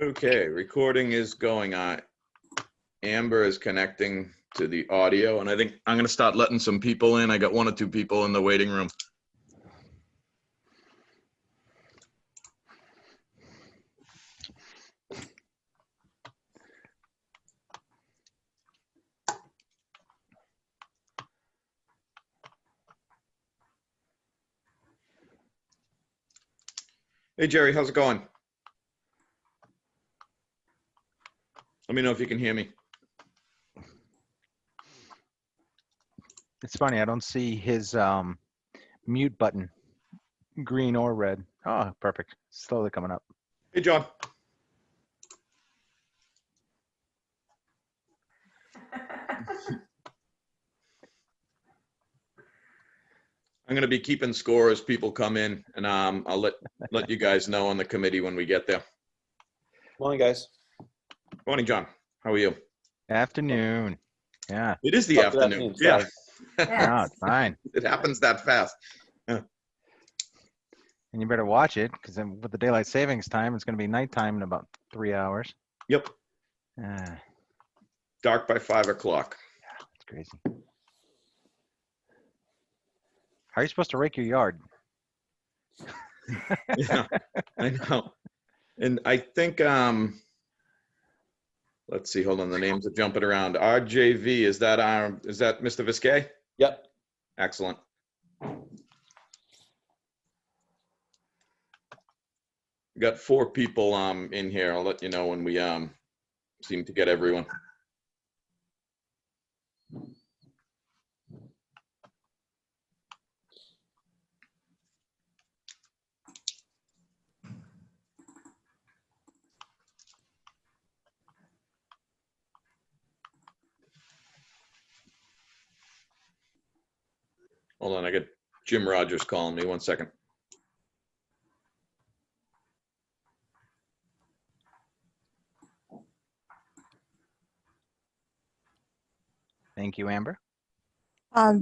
Okay, recording is going on. Amber is connecting to the audio, and I think I'm going to start letting some people in. I got 1 or 2 people in the waiting room. Hey, Jerry, how's it going? Let me know if you can hear me. It's funny, I don't see his mute button, green or red. Oh, perfect. Slowly coming up. Hey, John. I'm going to be keeping score as people come in, and I'll let you guys know on the committee when we get there. Morning, guys. Morning, John. How are you? Afternoon. Yeah. It is the Oh, good afternoon. afternoon, Yeah. No, it's fine. It happens that fast. And you better watch it, because with the daylight savings time, it's going to be nighttime in about 3 hours. Yep. Dark by 5 o'clock. It's crazy. How are you supposed to rake your yard? Yeah, I know. And I think, let's see, hold on, the names are jumping around. RJV, is that Mr. Viscay? Yep. Excellent. We got 4 people in here. I'll let you know when we seem to get everyone. Hold on, I got Jim Rogers calling me. 1 second. Thank you, Amber.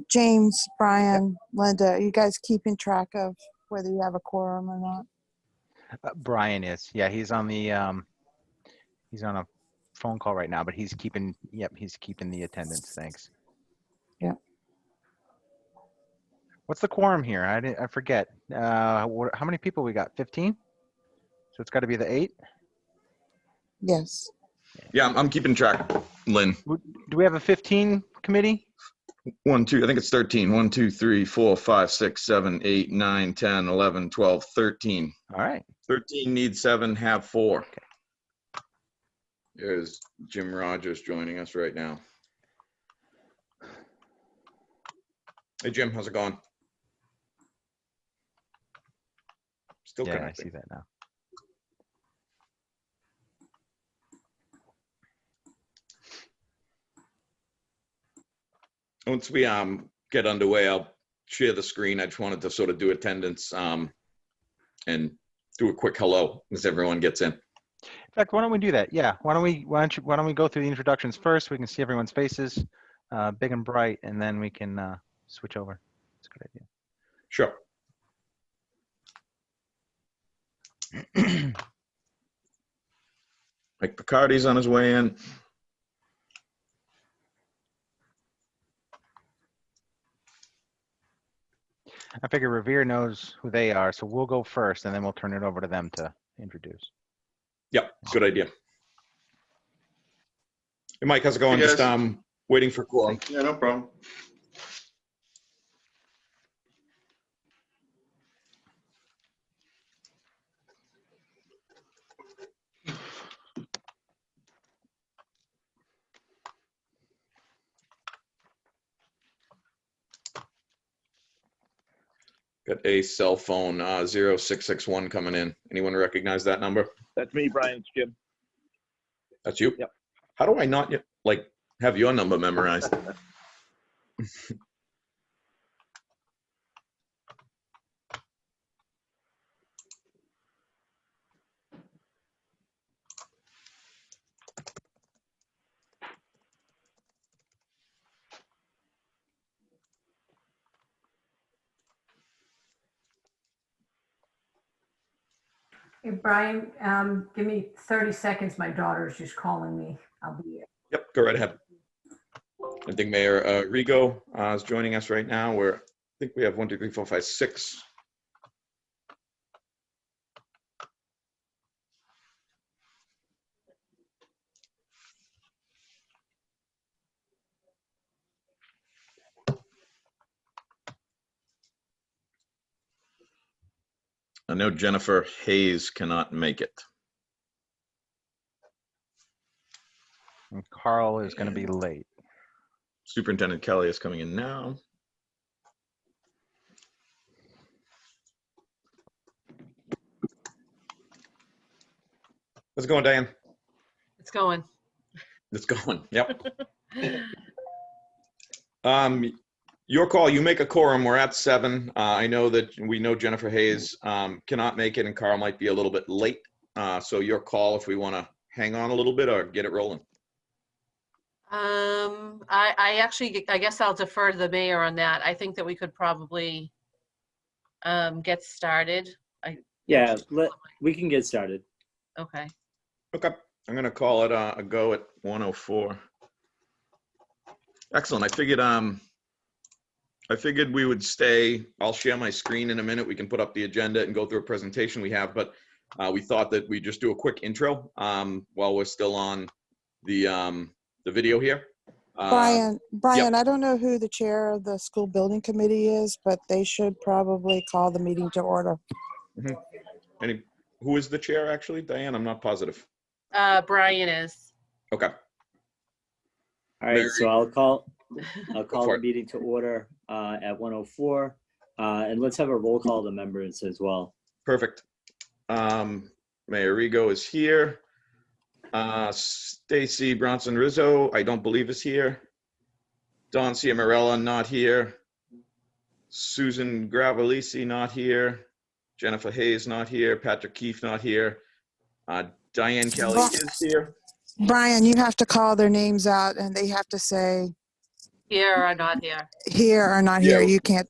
James, Brian, Linda, are you guys keeping track of whether you have a quorum or not? Brian is. Yeah, he's on the he's on a phone call right now, but he's keeping. Yep, he's keeping the attendance. Thanks. Yeah. What's the quorum here? I forget. How many people we got? 15. So it's got to be the 8. Yes. Yeah, I'm keeping track, Lynn. Do we have a 15 committee? 1, 2, I think it's 13. 1, 2, 3, 4, 5, 6, 7, 8, 9, 10, 11, 12, 13. All right. 13 need 7, have 4. Okay. There's Jim Rogers joining us right now. Hey, Jim, how's it going? Still Yeah, connecting. I see that now. Once we get underway, I'll share the screen. I just wanted to sort of do attendance and do a quick hello as everyone gets in. In fact, why don't we do that? Yeah. Why don't we go through the introductions first? We can see everyone's faces, big and bright, and then we can switch over. That's a good Sure. Mike Picardi's on his way in. I figure Revere knows who they are, so we'll go first, and then we'll turn it over to them to introduce. Yep, good idea. Hey, Mike, how's it going? Hey, Just waiting for quorum. Yeah, no problem. Got a cell phone 0661 coming in. Anyone recognize that number? That's me, Brian. It's Jim. That's you? Yep. How do I not have your number memorized? Hey, Brian, give me 30 seconds. My daughter's just calling me. I'll be here. Yep, go right ahead. I think Mayor Rigo is joining us right now. I think we have 1, 2, 3, 4, 5, 6. I know Jennifer Hayes cannot make it. And Carl is going to be late. Superintendent Kelly is coming in now. How's it going, Diane? It's going. It's going. Yep. Your call. You make a quorum. We're at 7. I know that we know Jennifer Hayes cannot make it, and Carl might be a little bit late. So your call if we want to hang on a little bit or get it rolling. I guess I'll defer to the mayor on that. I think that we could probably get started. Yeah, we can get started. Okay. Okay. I'm going to call it a go at 1:04. Excellent. I figured we would stay. I'll share my screen in a minute. We can put up the agenda and go through a presentation we have, but we thought that we just do a quick intro while we're still on the video here. Brian, yep. I don't know who the chair of the school building committee is, but they should probably call the meeting to order. Mm-hmm. Who is the chair actually? Diane, I'm not positive. Brian is. Okay. All right, so I'll call the it. meeting to order at 1:04, and let's have a roll call of the members as well. Perfect. Mayor Rigo is here. Stacy Bronson Rizzo, I don't believe is here. Don Ciamarella, not here. Susan Gravelisi, not here. Jennifer Hayes, not here. Patrick Keefe, not here. Diane Kelly is here. Brian, you have to call their names out and they have to say Here or not here. here or not here. You can't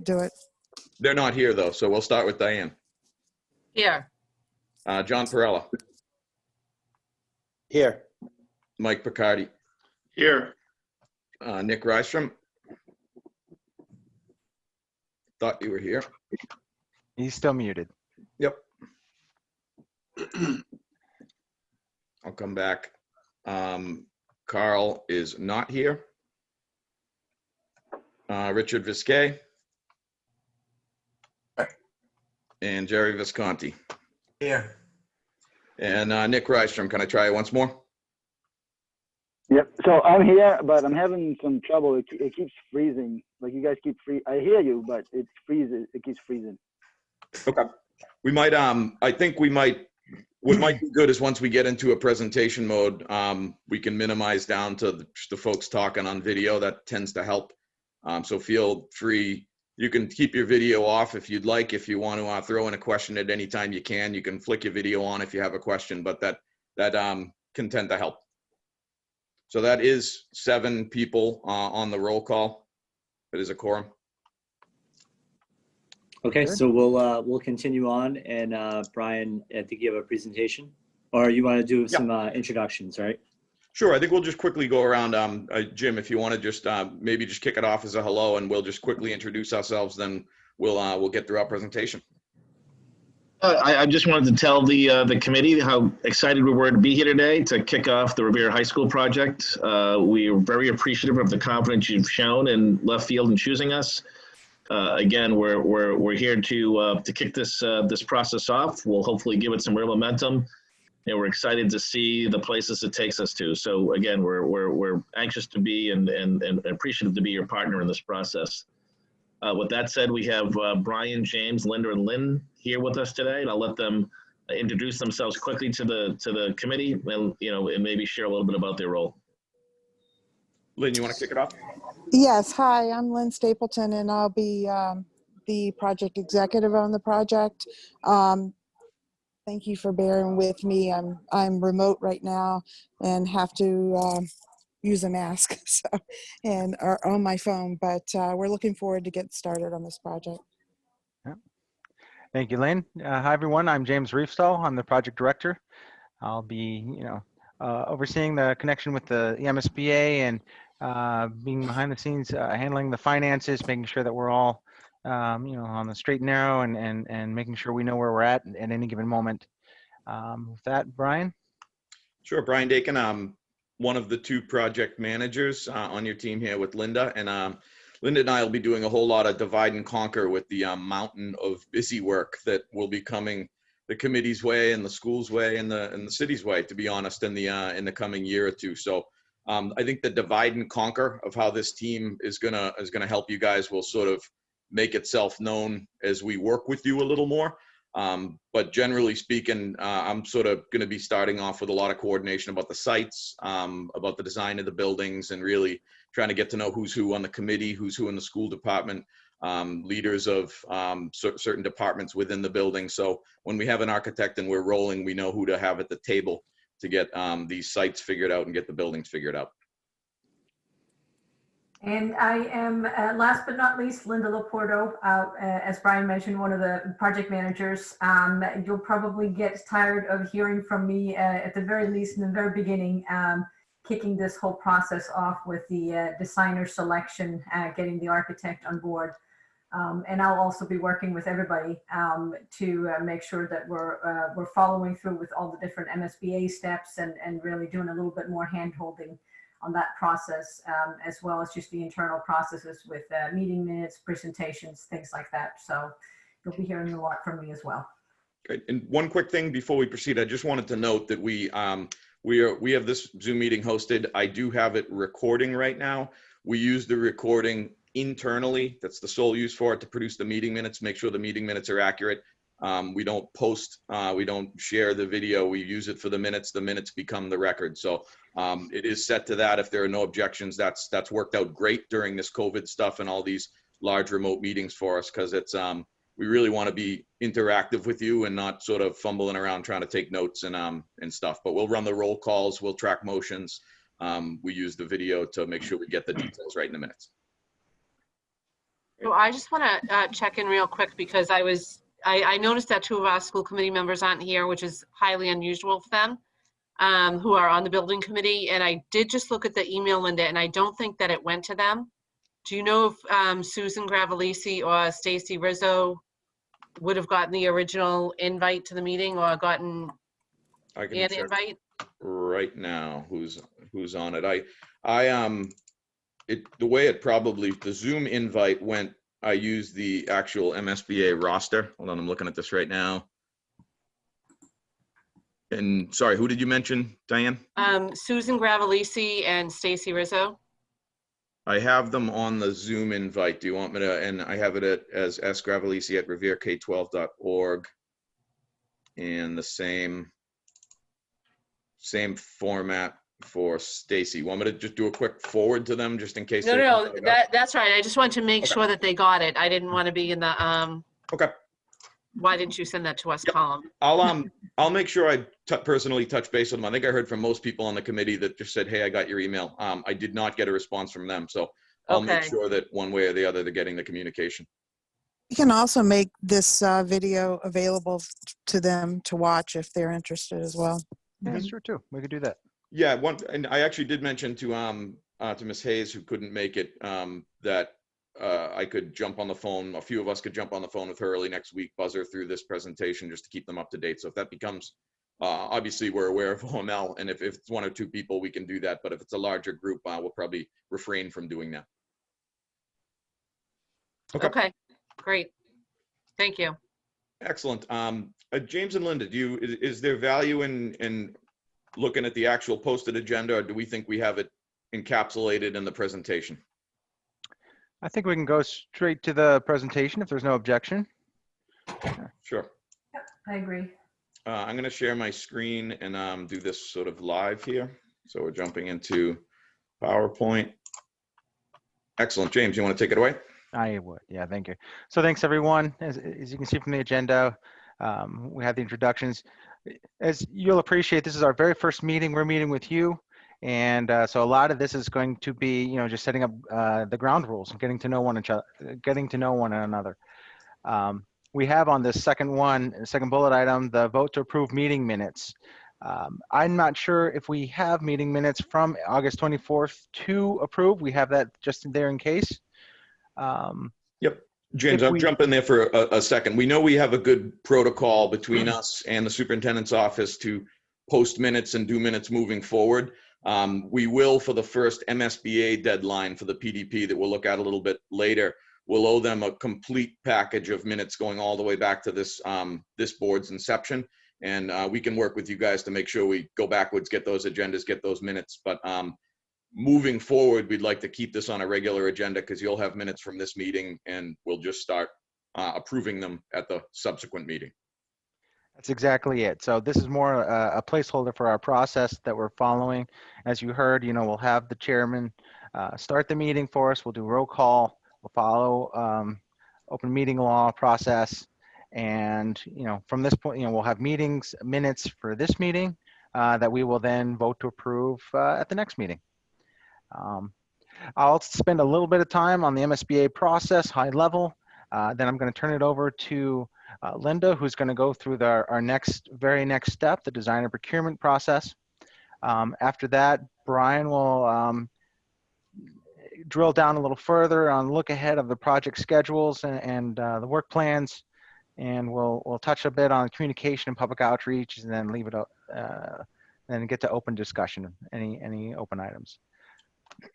do it. They're not here though, so we'll start with Diane. Here. John Perella. Here. Mike Picardi. Here. Nick Rystrom. Thought you were here. He's still muted. Yep. I'll come back. Carl is not here. Richard Viscay. And Jerry Visconti. Here. And Nick Rystrom. Can I try it once more? Yep. So I'm here, but I'm having some trouble. It keeps freezing. Like you guys keep I hear you, but it freezes. It keeps freezing. Okay. We might. I think we might. What might be good is once we get into a presentation mode, we can minimize down to the folks talking on video. That tends to help. So feel free. You can keep your video off if you'd like. If you want to throw in a question at any time, you can. You can flick your video on if you have a question, but that can tend to help. So that is 7 people on the roll call. That is a quorum. Okay, Good. so we'll continue on, and Brian, I think you have a presentation, or you want to do some introductions, right? Sure. I think we'll just quickly go around. Jim, if you want to just maybe just kick it off as a hello, and we'll just quickly introduce ourselves. Then we'll get through our presentation. I just wanted to tell the committee how excited we were to be here today to kick off the Revere High School project. We are very appreciative of the confidence you've shown in Left Field in choosing us. Again, we're here to kick this process off. We'll hopefully give it some real momentum, and we're excited to see the places it takes us to. So again, we're anxious to be and appreciative to be your partner in this process. With that said, we have Brian, James, Linda, and Lynn here with us today, and I'll let them introduce themselves quickly to the committee, and and maybe share a little bit about their role. Lynn, you want to kick it off? Yes. Hi, I'm Lynn Stapleton, and I'll be the project executive on the project. Thank you for bearing with me. I'm remote right now and have to use a mask and are on my phone, but we're looking forward to get started on this project. Thank you, Lynn. Hi, everyone. I'm James Reefstall. I'm the project director. I'll be, overseeing the connection with the MSBA and being behind the scenes, handling the finances, making sure that we're all, on the straight and narrow and making sure we know where we're at any given moment. With that, Brian? Sure, Brian Dakin. I'm one of the 2 project managers on your team here with Linda. And Linda and I will be doing a whole lot of divide and conquer with the mountain of busy work that will be coming the committee's way and the school's way and the city's way, to be honest, in the coming year or 2. So I think the divide and conquer of how this team is gonna help you guys will sort of make itself known as we work with you a little more. But generally speaking, I'm sort of going to be starting off with a lot of coordination about the sites, about the design of the buildings, and really trying to get to know who's who on the committee, who's who in the school department, leaders of certain departments within the building. So when we have an architect and we're rolling, we know who to have at the table to get these sites figured out and get the buildings figured out. And I am, last but not least, Linda Laporto, as Brian mentioned, one of the project managers. You'll probably get tired of hearing from me at the very least in the very beginning, kicking this whole process off with the designer selection, getting the architect on board. And I'll also be working with everybody to make sure that we're following through with all the different MSBA steps and really doing a little bit more hand-holding on that process, as well as just the internal processes with meeting minutes, presentations, things like that. So you'll be hearing a lot from me as well. Great. And one quick thing before we proceed, I just wanted to note that we have this Zoom meeting hosted. I do have it recording right now. We use the recording internally. That's the sole use for it, to produce the meeting minutes, make sure the meeting minutes are accurate. We don't post, we don't share the video. We use it for the minutes. The minutes become the record. So it is set to that. If there are no objections, that's worked out great during this COVID stuff and all these large remote meetings for us, because it's we really want to be interactive with you and not sort of fumbling around trying to take notes and stuff. But we'll run the roll calls, we'll track motions. We use the video to make sure we get the details right in the minutes. So I just want to check in real quick, because I noticed that 2 of our school committee members aren't here, which is highly unusual for them, who are on the building committee. And I did just look at the email, Linda, and I don't think that it went to them. Do you know if Susan Gravelisi or Stacy Rizzo would have gotten the original invite to the meeting, or gotten I can an check invite? right now who's on it. The way it probably, the Zoom invite went, I used the actual MSBA roster. Hold on, I'm looking at this right now. And sorry, who did you mention, Diane? Susan Gravelisi and Stacy Rizzo. I have them on the Zoom invite. Do you want me to, and I have it as sgravelisi@reverek12.org, and the same format for Stacy. Want me to just do a quick forward to them just in case? No, that's right. I just wanted to make sure that they got it. I didn't want to be in the Okay. Why didn't you send that to us, Yep. column? I'll make sure I personally touch base with them. I think I heard from most people on the committee that just said, hey, I got your email. I did not get a response from them. So I'll make Okay. sure that one way or the other, they're getting the communication. You can also make this video available to them to watch if they're interested as well. Yeah, that's true too. We could do that. Yeah, and I actually did mention to Ms. Hayes, who couldn't make it, that I could jump on the phone. A few of us could jump on the phone with her early next week, buzz her through this presentation just to keep them up to date. So if that becomes, obviously we're aware of OML, and if it's 1 or 2 people, we can do that. But if it's a larger group, we'll probably refrain from doing that. Okay, great. Thank you. Excellent. James and Linda, is there value in looking at the actual posted agenda, or do we think we have it encapsulated in the presentation? I think we can go straight to the presentation if there's no objection. Sure. I agree. I'm going to share my screen and do this sort of live here. So we're jumping into PowerPoint. Excellent. James, you want to take it away? I would. Yeah, thank you. So thanks, everyone. As you can see from the agenda, we have the introductions. As you'll appreciate, this is our very first meeting. We're meeting with you. And so a lot of this is going to be, just setting up the ground rules and getting to know one another. we have on this second bullet item, the vote to approve meeting minutes. I'm not sure if we have meeting minutes from August 24th to approve. We have that just there in case. Yep. James, If I'll we- jump in there for a second. We know we have a good protocol between us and the superintendent's office to post minutes and do minutes moving forward. We will, for the first MSBA deadline for the PDP that we'll look at a little bit later, we'll owe them a complete package of minutes going all the way back to this, this board's inception. And we can work with you guys to make sure we go backwards, get those agendas, get those minutes. But moving forward, we'd like to keep this on a regular agenda because you'll have minutes from this meeting and we'll just start approving them at the subsequent meeting. That's exactly it. So this is more a placeholder for our process that we're following. As you heard, we'll have the chairman start the meeting for us. We'll do roll call. We'll follow open meeting law process. And, from this point, we'll have minutes for this meeting that we will then vote to approve at the next meeting. I'll spend a little bit of time on the MSBA process, high level. Then I'm going to turn it over to Linda, who's going to go through our very next step, the design and procurement process. After that, Brian will drill down a little further on look ahead of the project schedules and the work plans. And we'll touch a bit on communication and public outreach, and then leave it up, and get to open discussion, any open items.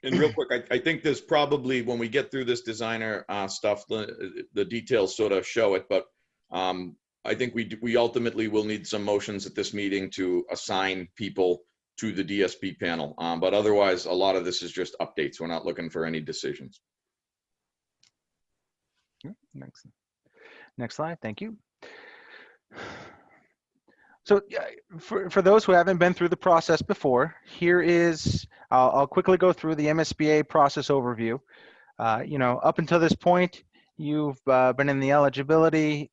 And real quick, I think there's probably, when we get through this designer stuff, the details sort of show it, but I think we ultimately will need some motions at this meeting to assign people to the DSP panel. But otherwise, a lot of this is just updates. We're not looking for any decisions. Next slide, thank you. So for those who haven't been through the process before, here is, I'll quickly go through the MSBA process overview. Up until this point, you've been in the eligibility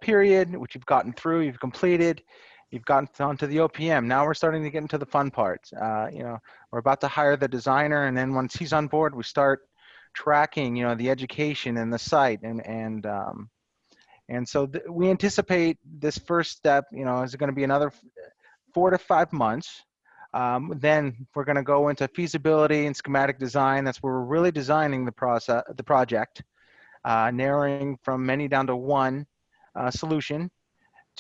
period, which you've gotten through, you've completed, you've gotten onto the OPM. Now we're starting to get into the fun parts. We're about to hire the designer, and then once he's on board, we start tracking, the education and the site, and so we anticipate this first step, is going to be another 4 to 5 months. Then we're going to go into feasibility and schematic design. That's where we're really designing the project, narrowing from many down to one solution.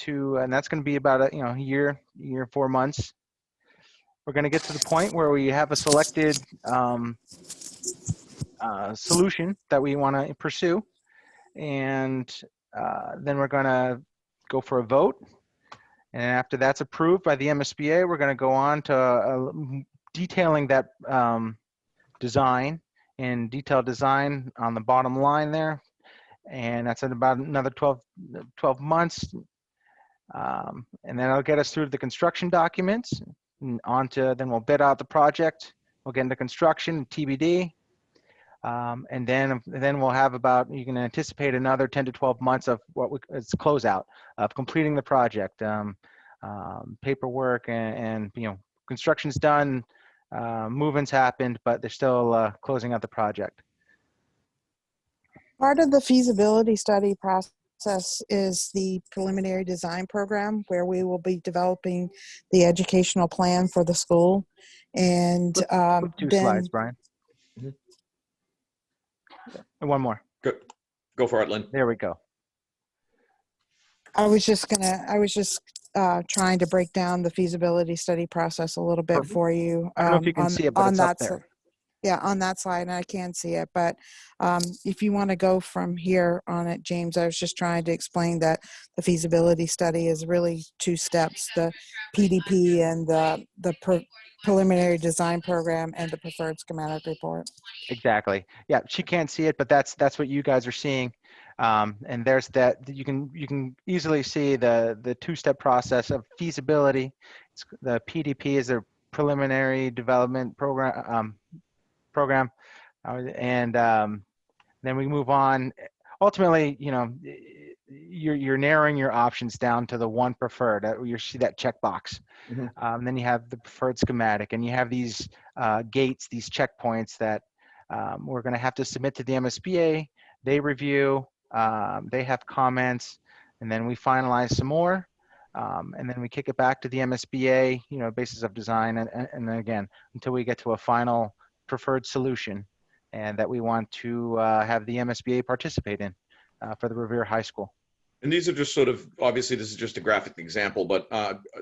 And that's going to be about a year, 4 months. We're going to get to the point where we have a selected solution that we want to pursue, and then we're going to go for a vote. And after that's approved by the MSBA, we're going to go on to detailing that design and detailed design on the bottom line there. And that's at about another 12 months. And then it'll get us through the construction documents and then we'll bid out the project. We'll get into construction, TBD. And then we'll have you can anticipate another 10 to 12 months of it's closeout of completing the project, paperwork and construction's done, move-ins happened, but they're still closing out the project. Part of the feasibility study process is the preliminary design program, where we will be developing the educational plan for the school. And Flip 2 slides, Brian. And one more. Good. Go for it, Lynn. There we go. I was just trying to break down the feasibility study process a little bit Perfect. for you. I don't know if you can see it, but it's up there. Yeah, on that slide, and I can see it. But if you want to go from here on it, James, I was just trying to explain that the feasibility study is really 2 steps: the PDP and the preliminary design program and the preferred schematic report. Exactly. Yeah, she can't see it, but that's what you guys are seeing. And there's that. You can easily see the 2-step process of feasibility. The PDP is a preliminary development program. And then we move on. Ultimately, you're narrowing your options down to the one preferred. You see that checkbox. Mm-hmm. Then you have the preferred schematic, and you have these gates, these checkpoints that we're going to have to submit to the MSBA. They review, They have comments, and then we finalize some more. And then we kick it back to the MSBA, basis of design. And then again, until we get to a final preferred solution and that we want to have the MSBA participate in for the Revere High School. And these are just sort of, obviously this is just a graphic example, but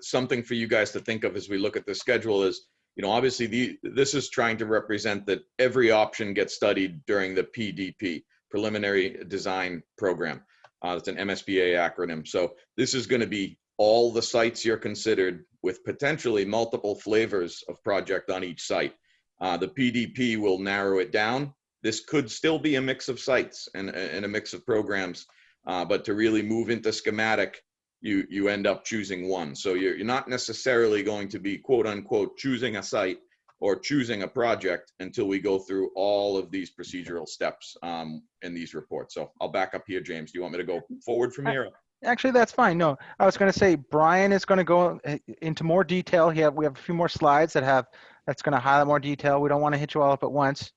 something for you guys to think of as we look at the schedule is, obviously this is trying to represent that every option gets studied during the PDP, Preliminary Design Program. It's an MSBA acronym. So this is going to be all the sites you're considered with potentially multiple flavors of project on each site. The PDP will narrow it down. This could still be a mix of sites and a mix of programs. But to really move into schematic, you end up choosing one. So you're not necessarily going to be quote unquote choosing a site or choosing a project until we go through all of these procedural steps in these reports. So I'll back up here, James. Do you want me to go forward from here? Actually, that's fine. No, I was going to say Brian is going to go into more detail. We have a few more slides that's going to highlight more detail. We don't want to hit you all up at once.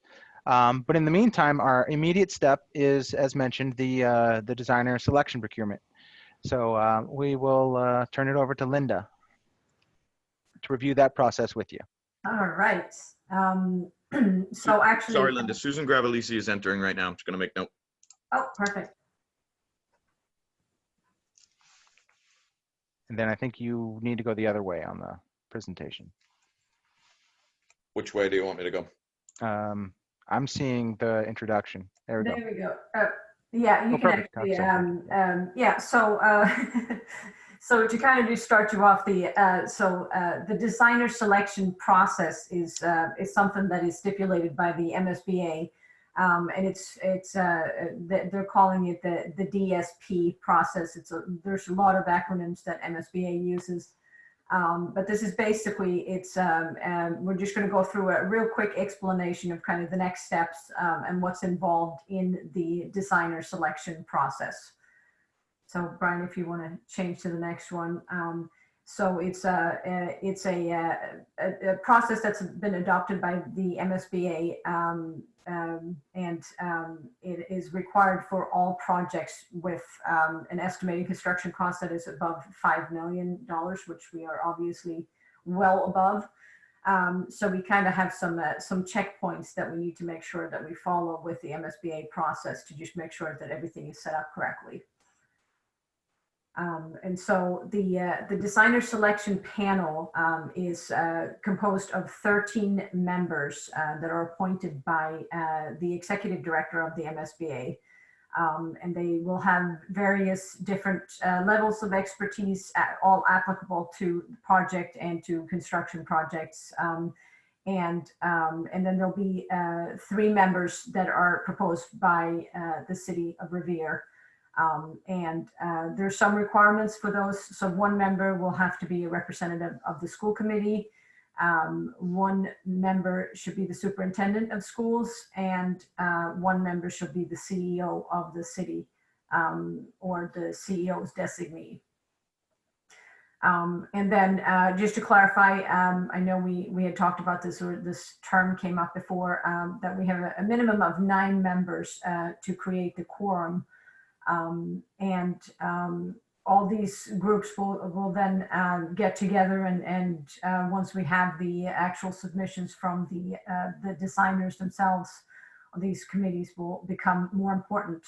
But in the meantime, our immediate step is, as mentioned, the designer selection procurement. So we will turn it over to Linda to review that process with you. All right. So actually, Sorry, Linda. Susan Gravelisi is entering right now. I'm just going to make note. oh, perfect. And then I think you need to go the other way on the presentation. Which way do you want me to go? I'm seeing the introduction. There we go. There we go. Yeah, you Oh, can perfect. actually, yeah, so, so to kind of just start you off, the designer selection process is something that is stipulated by the MSBA. And they're calling it the DSP process. There's a lot of acronyms that MSBA uses. But this is basically, we're just going to go through a real quick explanation of kind of the next steps and what's involved in the designer selection process. So Brian, if you want to change to the next one. So it's a process that's been adopted by the MSBA it is required for all projects with an estimated construction cost that is above $5 million, which we are obviously well above. So we kind of have some checkpoints that we need to make sure that we follow with the MSBA process to just make sure that everything is set up correctly. And so the designer selection panel is composed of 13 members that are appointed by the executive director of the MSBA. And they will have various different levels of expertise, all applicable to the project and to construction projects. And then there'll be 3 members that are proposed by the city of Revere. There's some requirements for those. So 1 member will have to be a representative of the school committee. 1 member should be the superintendent of schools, and 1 member should be the CEO of the city or the CEO's designee. And then just to clarify, I know we had talked about this, or this term came up before, that we have a minimum of 9 members to create the quorum. All these groups will then get together and once we have the actual submissions from the designers themselves, these committees will become more important.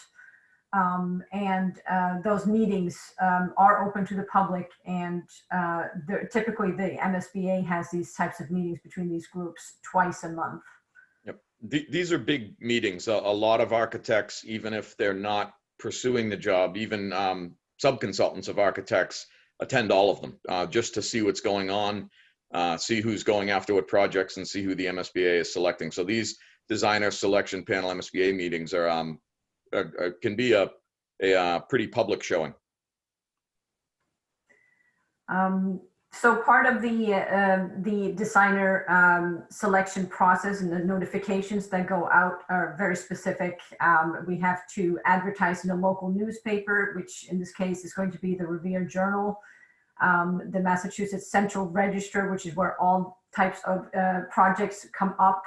Those meetings are open to the public, and typically the MSBA has these types of meetings between these groups twice a month. Yep. These are big meetings. A lot of architects, even if they're not pursuing the job, even sub-consultants of architects attend all of them just to see what's going on, see who's going after what projects, and see who the MSBA is selecting. So these designer selection panel MSBA meetings can be a pretty public showing. So part of the designer selection process and the notifications that go out are very specific. We have to advertise in a local newspaper, which in this case is going to be the Revere Journal, the Massachusetts Central Register, which is where all types of projects come up,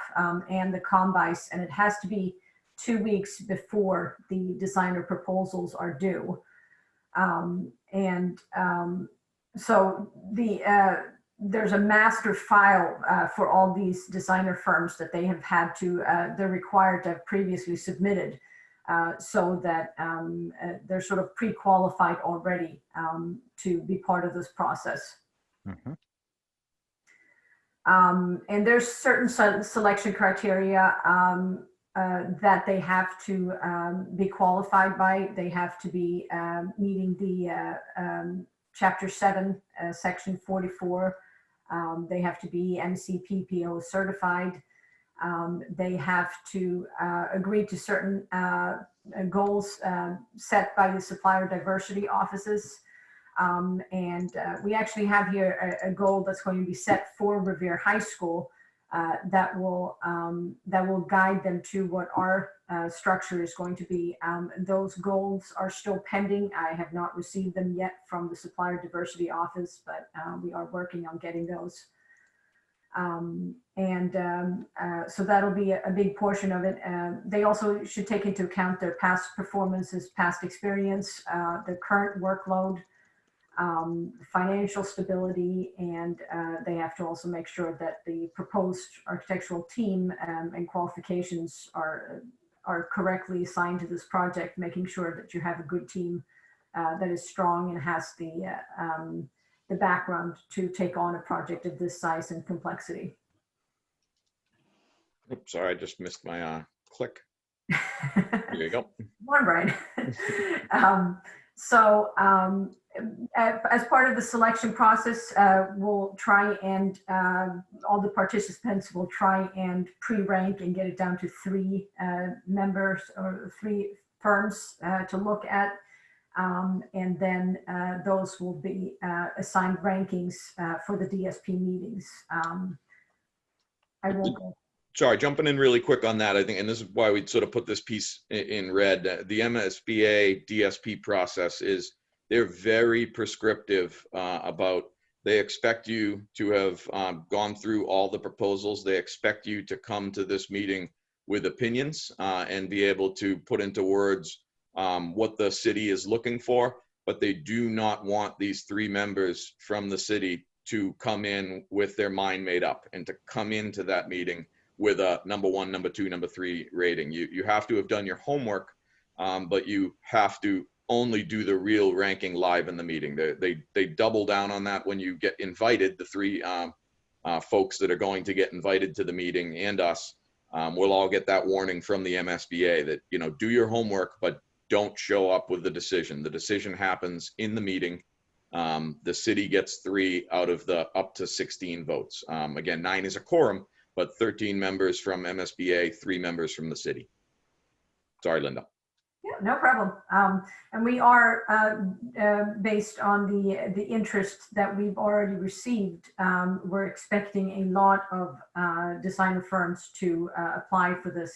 and the Combice, and it has to be 2 weeks before the designer proposals are due. So there's a master file for all these designer firms that they have had to, they're required to have previously submitted, so that they're sort of pre-qualified already to be part of this process. Mhm. And there's certain selection criteria that they have to be qualified by. They have to be meeting the Chapter 7, Section 44. They have to be MCPPO certified. They have to agree to certain goals set by the supplier diversity offices. We actually have here a goal that's going to be set for Revere High School that will guide them to what our structure is going to be. Those goals are still pending. I have not received them yet from the supplier diversity office, but we are working on getting those. So that'll be a big portion of it. They also should take into account their past performances, past experience, their current workload, financial stability, and they have to also make sure that the proposed architectural team and qualifications are correctly assigned to this project, making sure that you have a good team that is strong and has the background to take on a project of this size and complexity. Oops, sorry, I just missed my click. There you go. One, Brian. As part of the selection process, we'll try and all the participants will try and pre-rank and get it down to 3 members or 3 firms to look at. And then those will be assigned rankings for the DSP meetings. I won't go. Sorry, jumping in really quick on that, I think, and this is why we sort of put this piece in red. The MSBA DSP process is, they're very prescriptive about, they expect you to have gone through all the proposals. They expect you to come to this meeting with opinions and be able to put into words what the city is looking for, but they do not want these 3 members from the city to come in with their mind made up and to come into that meeting with a number 1, number 2, number 3 rating. You have to have done your homework, but you have to only do the real ranking live in the meeting. They double down on that when you get invited. The 3 folks that are going to get invited to the meeting and us, we'll all get that warning from the MSBA that, you know, do your homework, but don't show up with the decision. The decision happens in the meeting. The city gets 3 out of the up to 16 votes. Again, 9 is a quorum, but 13 members from MSBA, 3 members from the city. Sorry, Linda. Yeah, no problem. And we are, based on the interest that we've already received, we're expecting a lot of designer firms to apply for this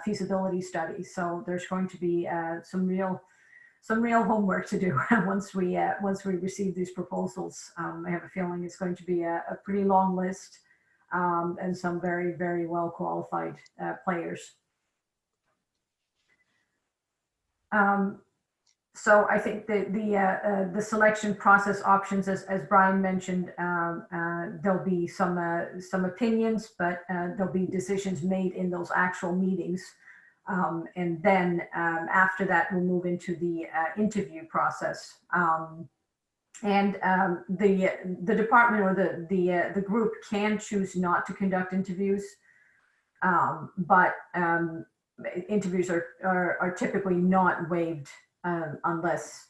feasibility study. So there's going to be some real homework to do once we receive these proposals. I have a feeling it's going to be a pretty long list and some very, very well qualified players. So I think the selection process options, as Brian mentioned, there'll be some opinions, but there'll be decisions made in those actual meetings. And then after that, we'll move into the interview process. The department or the group can choose not to conduct interviews, but interviews are typically not waived unless,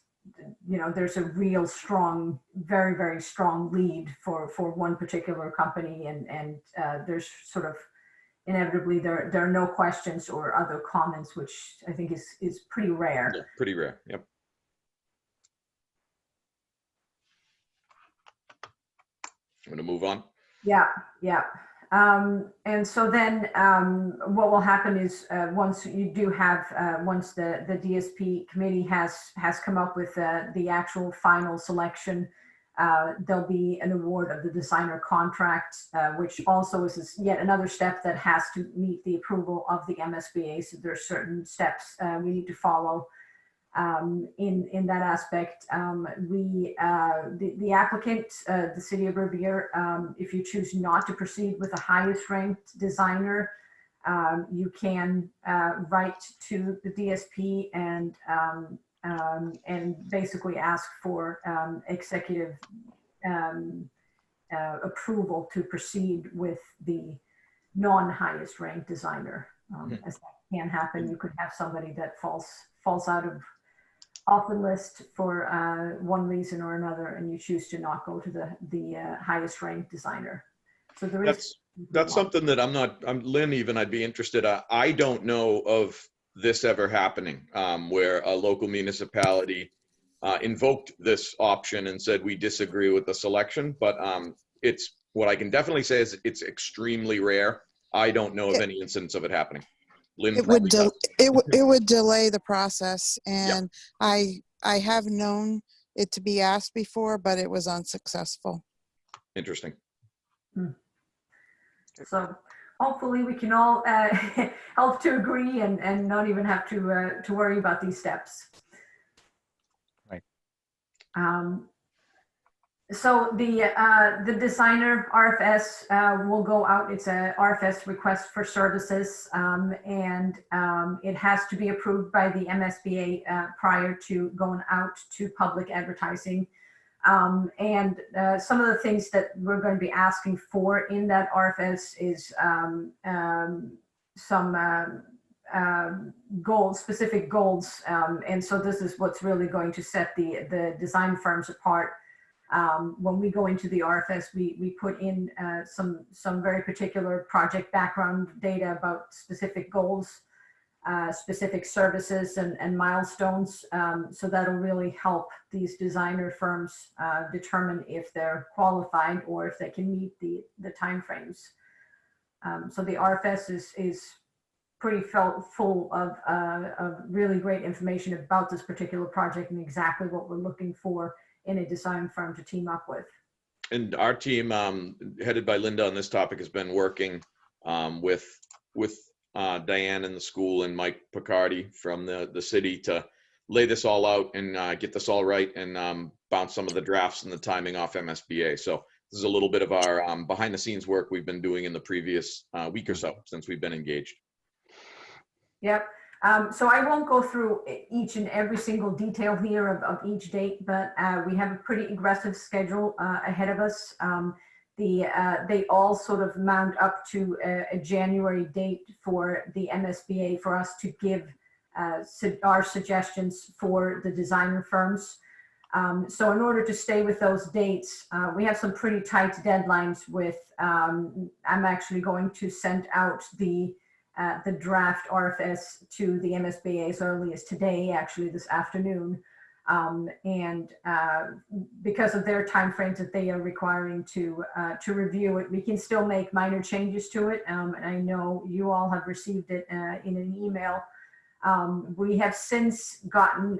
you know, there's a real strong, very, very strong lead for one particular company, and there's sort of inevitably there are no questions or other comments, which I think is pretty rare. Yeah, pretty rare. Yep. I'm going to move on. Yeah, yeah. And so then what will happen is once you do have, once the DSP committee has come up with the actual final selection, there'll be an award of the designer contract, which also is yet another step that has to meet the approval of the MSBA. So there are certain steps we need to follow in that aspect. The applicant, the City of Revere, if you choose not to proceed with the highest ranked designer, you can write to the DSP and basically ask for executive approval to proceed with the non-highest ranked designer. As that can happen, you could have somebody that falls out off the list for one reason or another, and you choose to not go to the highest ranked designer. So there is. That's something that Lynn, even I'd be interested. I don't know of this ever happening where a local municipality invoked this option and said, we disagree with the selection, but it's what I can definitely say is it's extremely rare. I don't know of any instance of it happening. Lynn, It would delay the process, and I have known it to be asked before, but it was unsuccessful. Interesting. So hopefully we can all help to agree and not even have to worry about these steps. Right. So the designer RFS will go out. It's a RFS request for services, and it has to be approved by the MSBA prior to going out to public advertising. And some of the things that we're going to be asking for in that RFS is some goals, specific goals. And so this is what's really going to set the design firms apart. When we go into the RFS, we put in some very particular project background data about specific goals, specific services and milestones. So that'll really help these designer firms determine if they're qualified or if they can meet the timeframes. So the RFS is pretty full of really great information about this particular project and exactly what we're looking for in a design firm to team up with. And our team, headed by Linda on this topic, has been working with Diane in the school and Mike Picardi from the city to lay this all out and get this all right and bounce some of the drafts and the timing off MSBA. So this is a little bit of our behind the scenes work we've been doing in the previous week or so since we've been engaged. Yep. So I won't go through each and every single detail here of each date, but we have a pretty aggressive schedule ahead of us. They all sort of mount up to a January date for the MSBA for us to give our suggestions for the designer firms. So in order to stay with those dates, we have some pretty tight deadlines with, I'm actually going to send out the draft RFS to the MSBA as early as today, actually this afternoon. And because of their timeframes that they are requiring to review it, we can still make minor changes to it. And I know you all have received it in an email. We have since gotten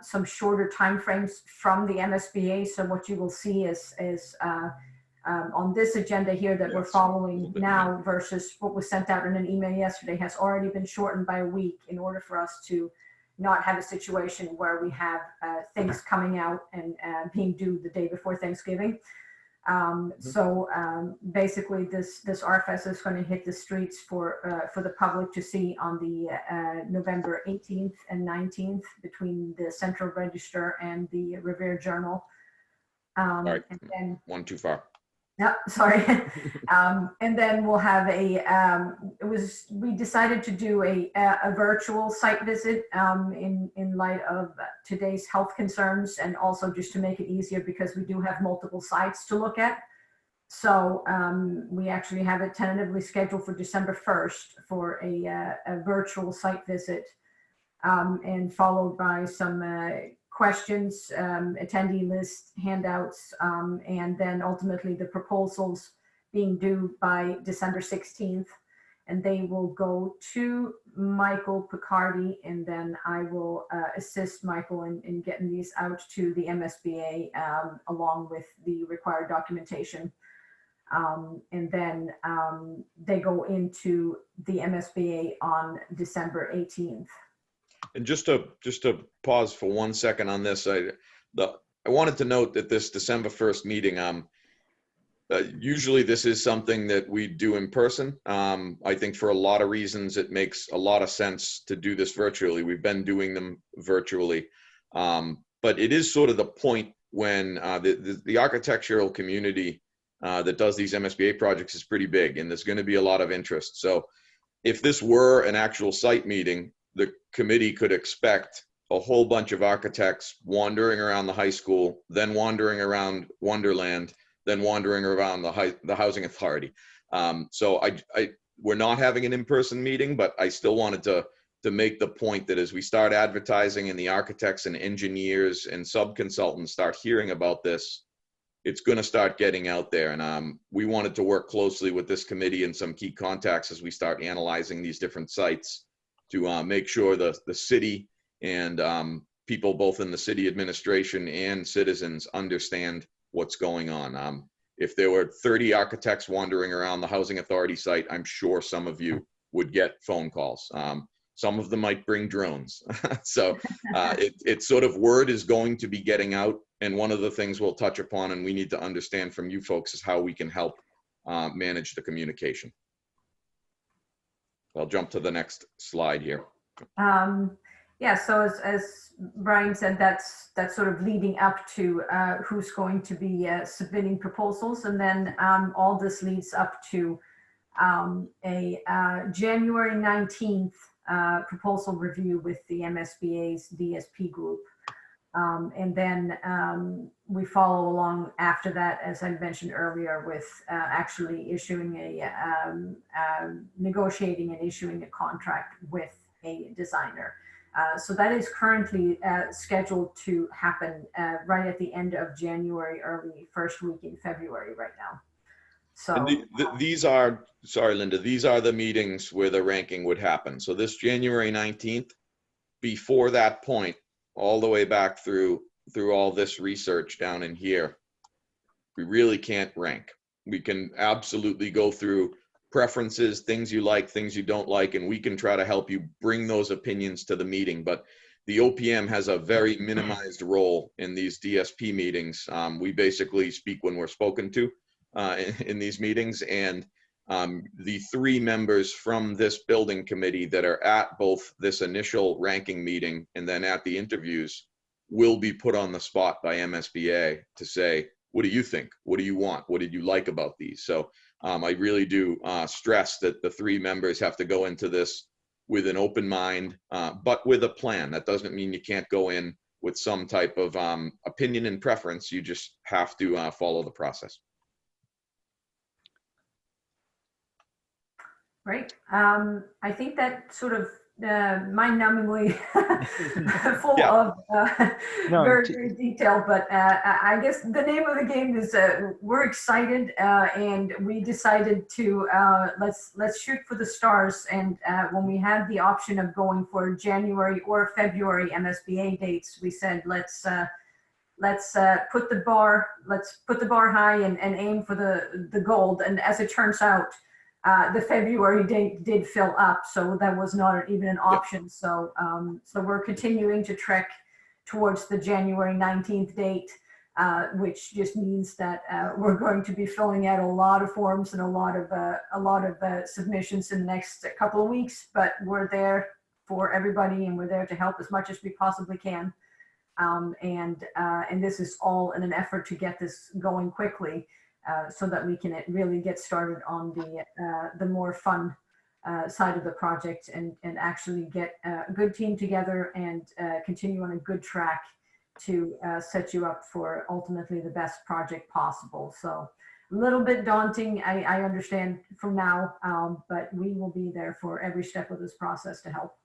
some shorter timeframes from the MSBA. So what you will see is on this agenda here that we're following now versus what was sent out in an email yesterday has already been shortened by a week in order for us to not have a situation where we have things coming out and being due the day before Thanksgiving. So basically this RFS is going to hit the streets for the public to see on the November 18th and 19th between the Central Register and the Revere Journal. Sorry, and then, one too far. no, sorry. And then we'll have we decided to do a virtual site visit in light of today's health concerns, and also just to make it easier because we do have multiple sites to look at. So we actually have it tentatively scheduled for December 1st for a virtual site visit, and followed by some questions, attendee list, handouts, and then ultimately the proposals being due by December 16th. And they will go to Michael Picardi, and then I will assist Michael in getting these out to the MSBA along with the required documentation. And then they go into the MSBA on December 18th. And just to pause for 1 second on this, I wanted to note that this December 1st meeting, usually this is something that we do in person. I think for a lot of reasons, it makes a lot of sense to do this virtually. We've been doing them virtually. But it is sort of the point when the architectural community that does these MSBA projects is pretty big, and there's going to be a lot of interest. So if this were an actual site meeting, the committee could expect a whole bunch of architects wandering around the high school, then wandering around Wonderland, then wandering around the housing authority. So we're not having an in-person meeting, but I still wanted to make the point that as we start advertising and the architects and engineers and sub-consultants start hearing about this, it's going to start getting out there. And we wanted to work closely with this committee and some key contacts as we start analyzing these different sites to make sure the city and people both in the city administration and citizens understand what's going on. If there were 30 architects wandering around the housing authority site, I'm sure some of you would get phone calls. Some of them might bring drones. So it's sort of word is going to be getting out. And one of the things we'll touch upon and we need to understand from you folks is how we can help manage the communication. I'll jump to the next slide here. Yeah, so as Brian said, that's sort of leading up to who's going to be submitting proposals. And then all this leads up to a January 19th proposal review with the MSBA's DSP group. And then we follow along after that, as I mentioned earlier, with actually issuing negotiating and issuing a contract with a designer. So that is currently scheduled to happen right at the end of January, early first week in February right now. So and these are, sorry, Linda, these are the meetings where the ranking would happen. So this January 19th, before that point, all the way back through all this research down in here, we really can't rank. We can absolutely go through preferences, things you like, things you don't like, and we can try to help you bring those opinions to the meeting. But the OPM has a very minimized role in these DSP meetings. We basically speak when we're spoken to in these meetings, and the 3 members from this building committee that are at both this initial ranking meeting and then at the interviews will be put on the spot by MSBA to say, what do you think? What do you want? What did you like about these? So I really do stress that the 3 members have to go into this with an open mind, but with a plan. That doesn't mean you can't go in with some type of opinion and preference. You just have to follow the process. Right. I think that sort of mind-numbingly full of very, very detailed, but I guess the name of the game is we're excited and we decided to let's shoot for the stars. And when we had the option of going for January or February MSBA dates, we said let's put the bar high and aim for the gold. And as it turns out, the February date did fill up, so that was not even an option. So, so we're continuing to trek towards the January 19th date, which just means that we're going to be filling out a lot of forms and a lot of submissions in the next couple of weeks. But we're there for everybody, and we're there to help as much as we possibly can. And this is all in an effort to get this going quickly. So that we can really get started on the more fun side of the project and actually get a good team together and continue on a good track to set you up for ultimately the best project possible. So a little bit daunting, I understand from now, but we will be there for every step of this process to help.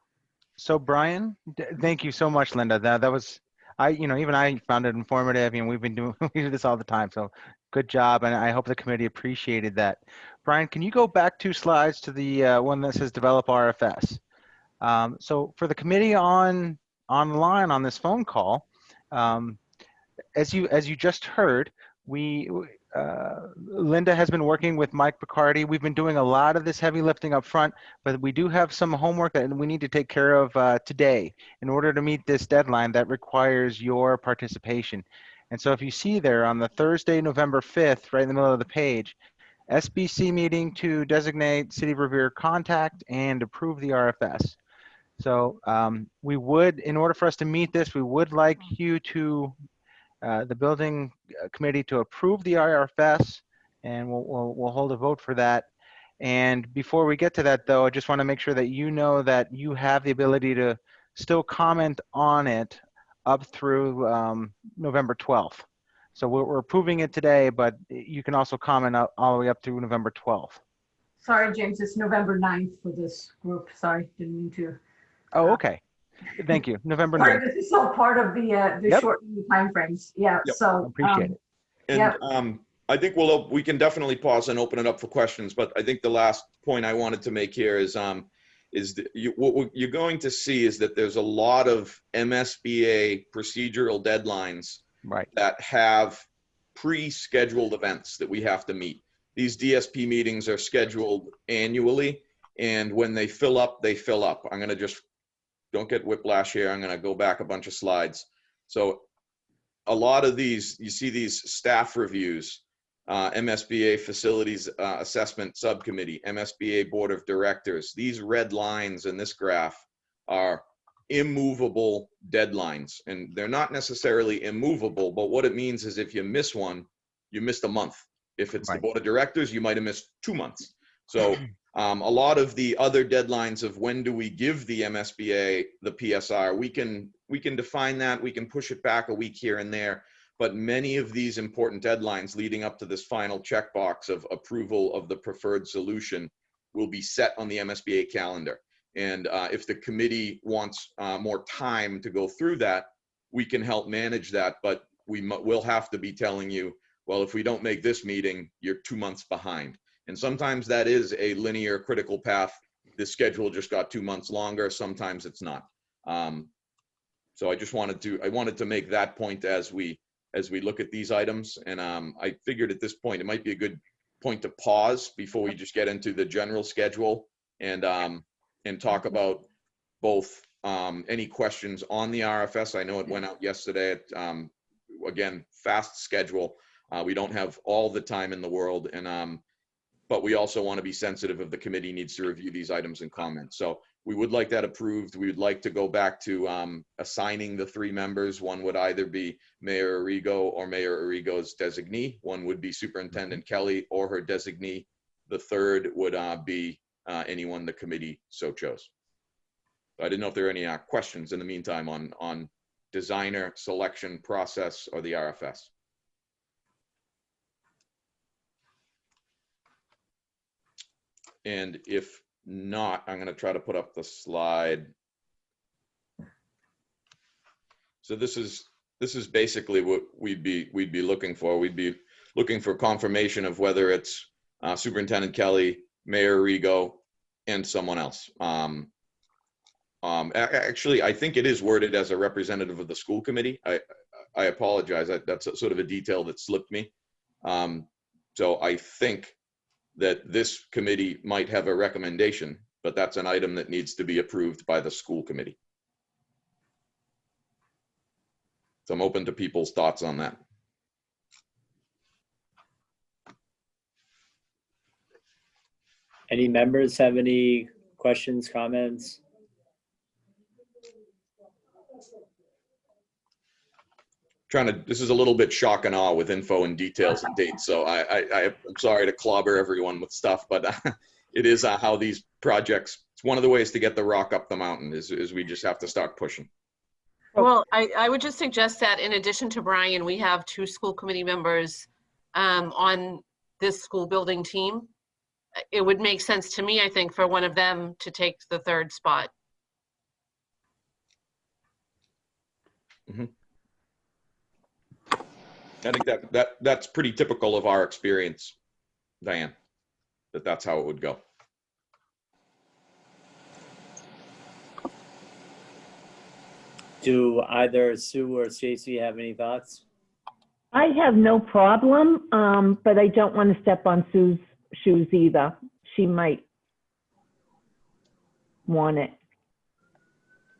So Brian, thank you so much, Linda. That was, even I found it informative, and we do this all the time. So good job, and I hope the committee appreciated that. Brian, can you go back 2 slides to the one that says develop RFS? So for the committee online on this phone call, as you just heard, Linda has been working with Mike Picardi. We've been doing a lot of this heavy lifting up front, but we do have some homework that we need to take care of today in order to meet this deadline that requires your participation. And so if you see there on the Thursday, November 5th, right in the middle of the page, SBC meeting to designate City of Revere contact and approve the RFS. So we would, in order for us to meet this, we would like you to the building committee to approve the RFS, and we'll hold a vote for that. And before we get to that, though, I just want to make sure that you know that you have the ability to still comment on it up through November 12th. So we're approving it today, but you can also comment all the way up through November 12th. Sorry, James, it's November 9th for this group. Sorry, didn't mean to. Oh, okay. Thank you. November 9th. Sorry, this is all part of the Yep. shortening timeframes. Yeah, Yep. so. Appreciate it. And Yep. I think we can definitely pause and open it up for questions. But I think the last point I wanted to make here is what you're going to see is that there's a lot of MSBA procedural deadlines Right. that have pre-scheduled events that we have to meet. These DSP meetings are scheduled annually, and when they fill up, they fill up. I'm going to just, don't get whiplash here. I'm going to go back a bunch of slides. So a lot of these, you see these staff reviews, MSBA Facilities Assessment Subcommittee, MSBA Board of Directors. These red lines in this graph are immovable deadlines, and they're not necessarily immovable, but what it means is if you miss one, you missed a month. If it's Right. the Board of Directors, you might have missed 2 months. So a lot of the other deadlines of when do we give the MSBA the PSR, we can define that, we can push it back a week here and there, but many of these important deadlines leading up to this final checkbox of approval of the preferred solution will be set on the MSBA calendar. And if the committee wants more time to go through that, we can help manage that, but we'll have to be telling you, well, if we don't make this meeting, you're 2 months behind. And sometimes that is a linear critical path. The schedule just got 2 months longer. Sometimes it's not. So I just wanted to make that point as we look at these items. And I figured at this point, it might be a good point to pause before we just get into the general schedule and talk about both any questions on the RFS. I know it went out yesterday at, again, fast schedule. We don't have all the time in the world, and but we also want to be sensitive if the committee needs to review these items and comment. So we would like that approved. We would like to go back to assigning the 3 members. One would either be Mayor Arrigo or Mayor Arrigo's designee. One would be Superintendent Kelly or her designee. The third would be anyone the committee so chose. So I didn't know if there are any questions in the meantime on designer selection process or the RFS. And if not, I'm going to try to put up the slide. So this is basically what we'd be looking for. We'd be looking for confirmation of whether it's Superintendent Kelly, Mayor Arrigo, and someone else. Actually, I think it is worded as a representative of the school committee. I apologize. That's sort of a detail that slipped me. So I think that this committee might have a recommendation, but that's an item that needs to be approved by the school committee. So I'm open to people's thoughts on that. Any members have any questions, comments? This is a little bit shock and awe with info and details and dates. So I'm sorry to clobber everyone with stuff, but it is how these projects, it's one of the ways to get the rock up the mountain is we just have to start pushing. Well, I would just suggest that in addition to Brian, we have 2 school committee members on this school building team. It would make sense to me, I think, for one of them to take the 3rd spot. Mm-hmm. I think that's pretty typical of our experience, Diane, that's how it would go. Do either Sue or Stacy have any thoughts? I have no problem, but I don't want to step on Sue's shoes either. She might want it.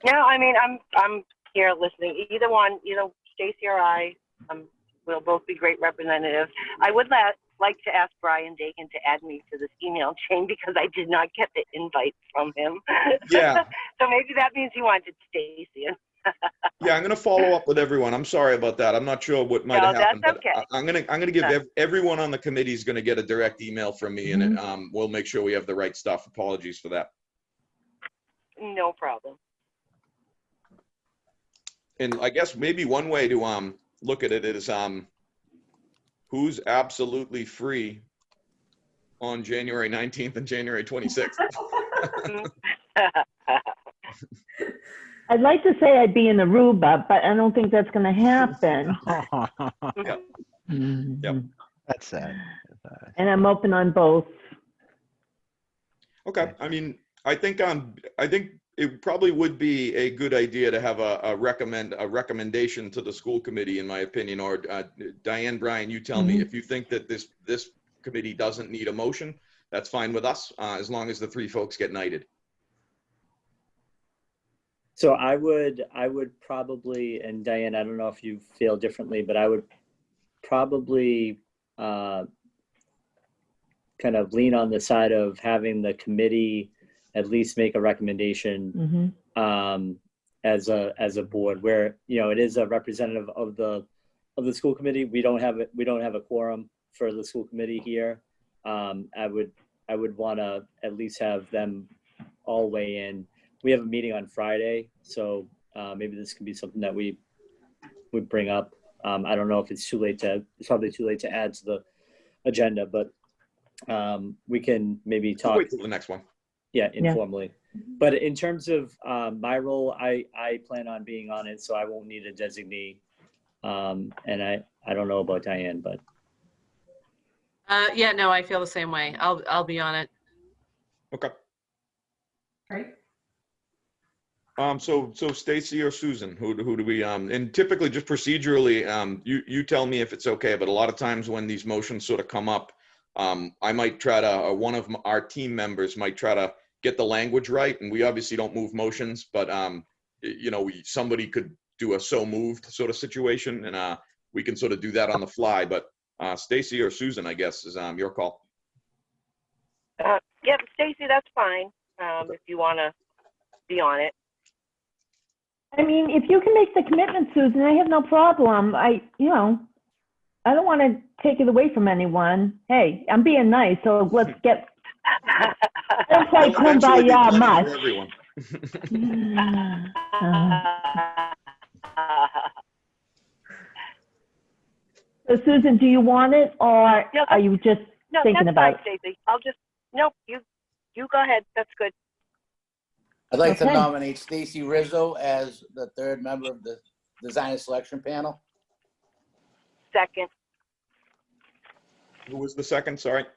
No, I mean, I'm here listening. Either one, Stacy or I, will both be great representatives. I would like to ask Brian Dakin to add me to this email chain because I did not get the invite from him. Yeah. So maybe that means he wanted Stacy. Yeah, I'm gonna follow up with everyone. I'm sorry about that. I'm not sure what might have No, happened, that's but okay. I'm gonna give everyone on the committee is gonna get a direct email from me, and we'll make sure we have the right stuff. Apologies for that. No problem. And I guess maybe one way to look at it is who's absolutely free on January 19th and January 26th. I'd like to say I'd be in Aruba, but I don't think that's going to happen. Yep. That's sad. And I'm open on both. Okay. I mean, I think it probably would be a good idea to have a recommendation to the school committee, in my opinion, or Diane, Brian, you tell me if you think that this committee doesn't need a motion, that's fine with us, as long as the three folks get knighted. So I would probably, and Diane, I don't know if you feel differently, but I would probably kind of lean on the side of having the committee at least make a recommendation as a board, where it is a representative of the school committee. We don't have a quorum for the school committee here. I would want to at least have them all weigh in. We have a meeting on Friday, so maybe this can be something that we would bring up. I don't know if it's it's probably too late to add to the agenda, but we can maybe talk. Wait till the next one. Yeah, informally. But in terms of my role, I plan on being on it, so I won't need a designee. And I don't know about Diane, but. Yeah, no, I feel the same way. I'll be on it. Okay. Great. So Stacy or Susan, who do we, and typically just procedurally, you tell me if it's okay, but a lot of times when these motions sort of come up, I might try to, one of our team members might try to get the language right. And we obviously don't move motions, but, somebody could do a so moved sort of situation, and we can sort of do that on the fly. But Stacy or Susan, I guess, is your call. Yep, Stacy, that's fine. If you want to be on it. I mean, if you can make the commitment, Susan, I have no problem. I don't want to take it away from anyone. Hey, I'm being nice, so let's get. Don't play kumbaya much. So, Susan, do you want it, or are you just thinking about it? No, that's fine, Stacy. Nope, you go ahead. That's good. I'd like to nominate Stacy Rizzo as the third member of the designer selection panel. Second. Who was the second? Sorry. It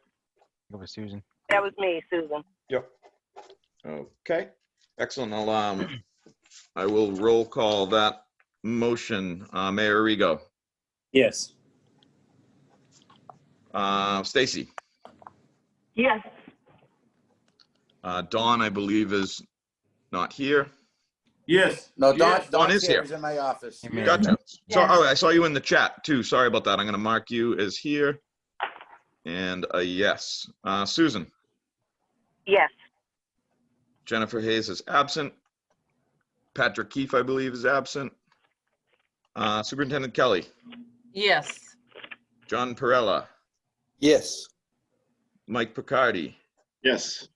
was Susan. That was me, Susan. Yep. Okay. Excellent. I will roll call that motion. Mayor Arrigo. Yes. Stacy. Yes. Dawn, I believe, is not here. Yes. No, Dawn is here. He's in my office. Gotcha. So, I saw you in the chat too. Sorry about that. I'm going to mark you as here. And a yes. Susan. Yes. Jennifer Hayes is absent. Patrick Keefe, I believe, is absent. Superintendent Kelly. Yes. John Perella. Yes. Mike Picardi. Yes.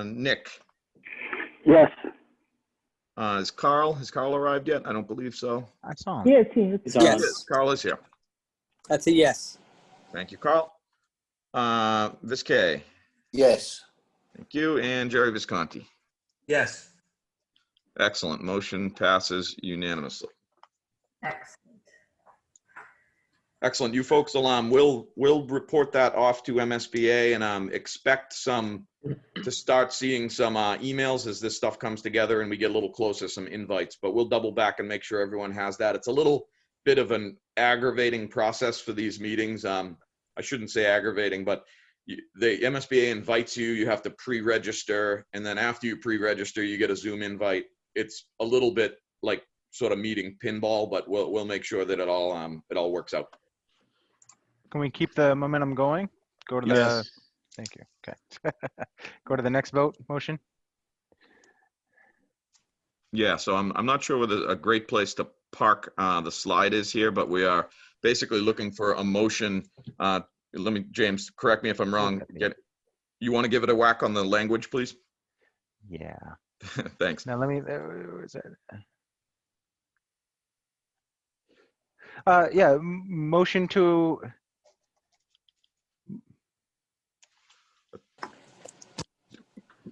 Nick. Yes. Has Carl arrived yet? I don't believe so. I saw him. Yes, yes. Yes. Carl is here. That's a yes. Thank you, Carl. Viscay. Yes. Thank you. And Jerry Visconti. Yes. Excellent. Motion passes unanimously. Excellent. Excellent. You folks, we'll report that off to MSBA and expect to to start seeing some emails as this stuff comes together and we get a little closer, some invites, but we'll double back and make sure everyone has that. It's a little bit of an aggravating process for these meetings. I shouldn't say aggravating, but the MSBA invites you, you have to pre-register, and then after you pre-register, you get a Zoom invite. It's a little bit like sort of meeting pinball, but we'll make sure that it all works out. Can we keep the momentum going? Go to the, thank you. Okay. Go to the next vote motion. Yeah, so I'm not sure whether a great place to park the slide is here, but we are basically looking for a motion. James, correct me if I'm wrong. You want to give it a whack on the language, please? Yeah. Thanks. Now let me, where is it? Yeah, motion to,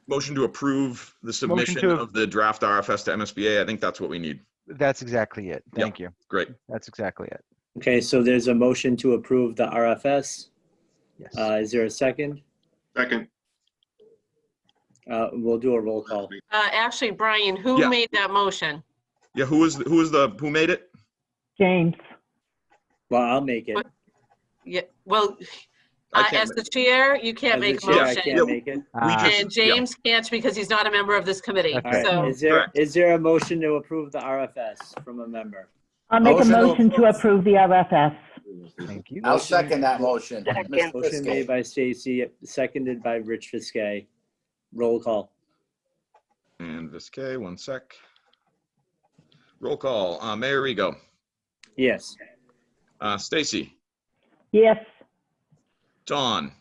Motion to approve the submission to- of the draft RFS to MSBA. I think that's what we need. that's exactly it. Thank you. Great. That's exactly it. Okay, so there's a motion to approve the RFS. Yes. Is there a second? Second. We'll do a roll call. Actually, Brian, who Yeah. made that motion? Yeah, who made it? James. Well, I'll make it. Yeah, well, I can't as the chair, you can't As the make a chair, I motion. can't make it. And James can't because he's not a member of this committee. That's All right, So, is there a motion to approve the RFS from a member? I'll make a Motion to motion to approve the RFS. Thank you. I'll second that motion. Second. Mr. Motion made Fiskey. by Stacy, seconded by Rich Fiskey. Roll call. And Viskey, one sec. Roll call. Mayor Rego. Yes. Stacy. Yes. Dawn.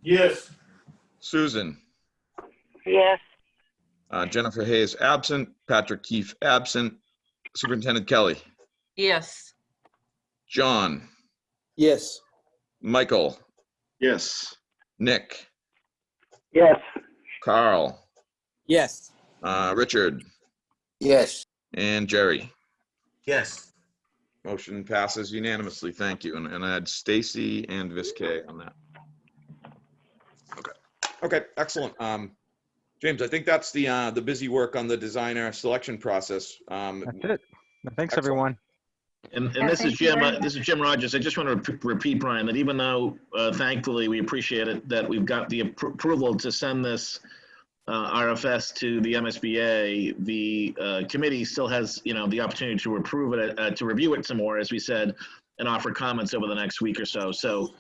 Yes. Susan. Yes. Jennifer Hayes absent. Patrick Keefe absent. Superintendent Kelly. yes. John. Yes. Michael. Yes. Nick. Yes. Carl. Yes. Richard. Yes. And Jerry. Yes. Motion passes unanimously. Thank you. And I had Stacy and Viskey on that. Okay, excellent. James, I think that's the busy work on the designer selection process. That's it. Thanks, Excellent. everyone. And Yeah, this is thank you Jim. very much. This is Jim Rogers. I just want to repeat, Brian, that even though thankfully we appreciate it that we've got the approval to send this RFS to the MSBA, the committee still has the opportunity to approve it, to review it some more, as we said, and offer comments over the next week or so. So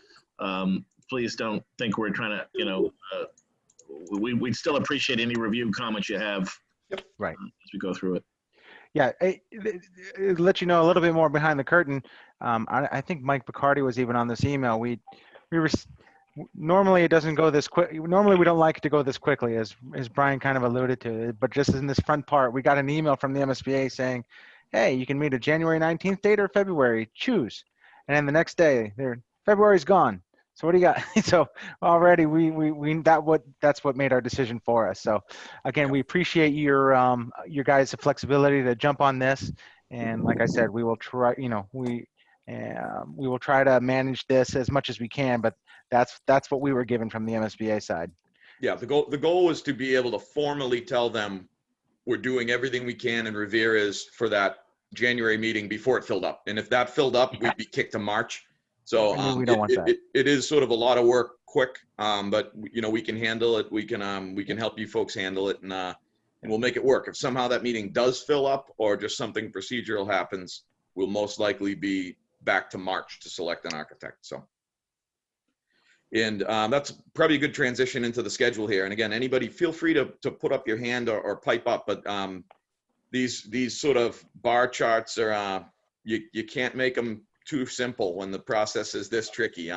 please don't think we're trying to we'd still appreciate any review comments you have. Yep. Right. As we go through it. Yeah, let you know a little bit more behind the curtain. I think Mike Picardi was even on this email. We were normally it doesn't go this quick. Normally we don't like it to go this quickly, as Brian kind of alluded to. But just in this front part, we got an email from the MSBA saying, "Hey, you can meet a January 19th date or February. Choose." And then the next day, February's gone. So what do you got? So already that's what made our decision for us. So again, we appreciate your guys' flexibility to jump on this. And like I said, we will try, we will try to manage this as much as we can, but that's what we were given from the MSBA side. Yeah, the goal was to be able to formally tell them we're doing everything we can in Revera's for that January meeting before it filled up. And if that filled up, we'd be kicked to March. So we don't want that. It is sort of a lot of work quick, but we can handle it. We can help you folks handle it, and we'll make it work. If somehow that meeting does fill up or just something procedural happens, we'll most likely be back to March to select an architect. So, and that's probably a good transition into the schedule here. And again, anybody feel free to put up your hand or pipe up, but these sort of bar charts are you can't make them too simple when the process is this tricky.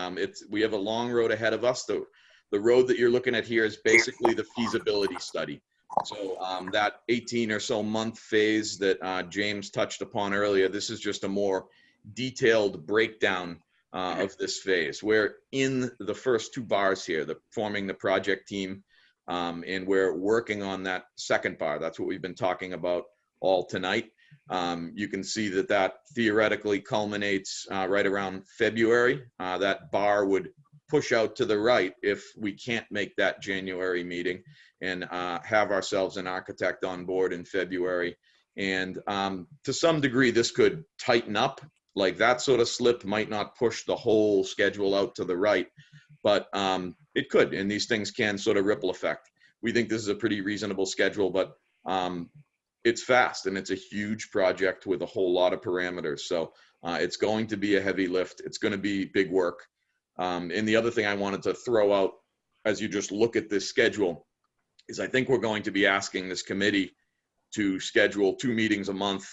We have a long road ahead of us. The road that you're looking at here is basically the feasibility study. So that 18 or so month phase that James touched upon earlier, this is just a more detailed breakdown of this phase. We're in the first two bars here, forming the project team, and we're working on that second bar. That's what we've been talking about all tonight. You can see that theoretically culminates right around February. That bar would push out to the right if we can't make that January meeting and have ourselves an architect on board in February. And to some degree, this could tighten up. Like that sort of slip might not push the whole schedule out to the right, but it could, and these things can sort of ripple effect. We think this is a pretty reasonable schedule, but it's fast and it's a huge project with a whole lot of parameters. So it's going to be a heavy lift. It's going to be big work. And the other thing I wanted to throw out as you just look at this schedule is I think we're going to be asking this committee to schedule 2 meetings a month,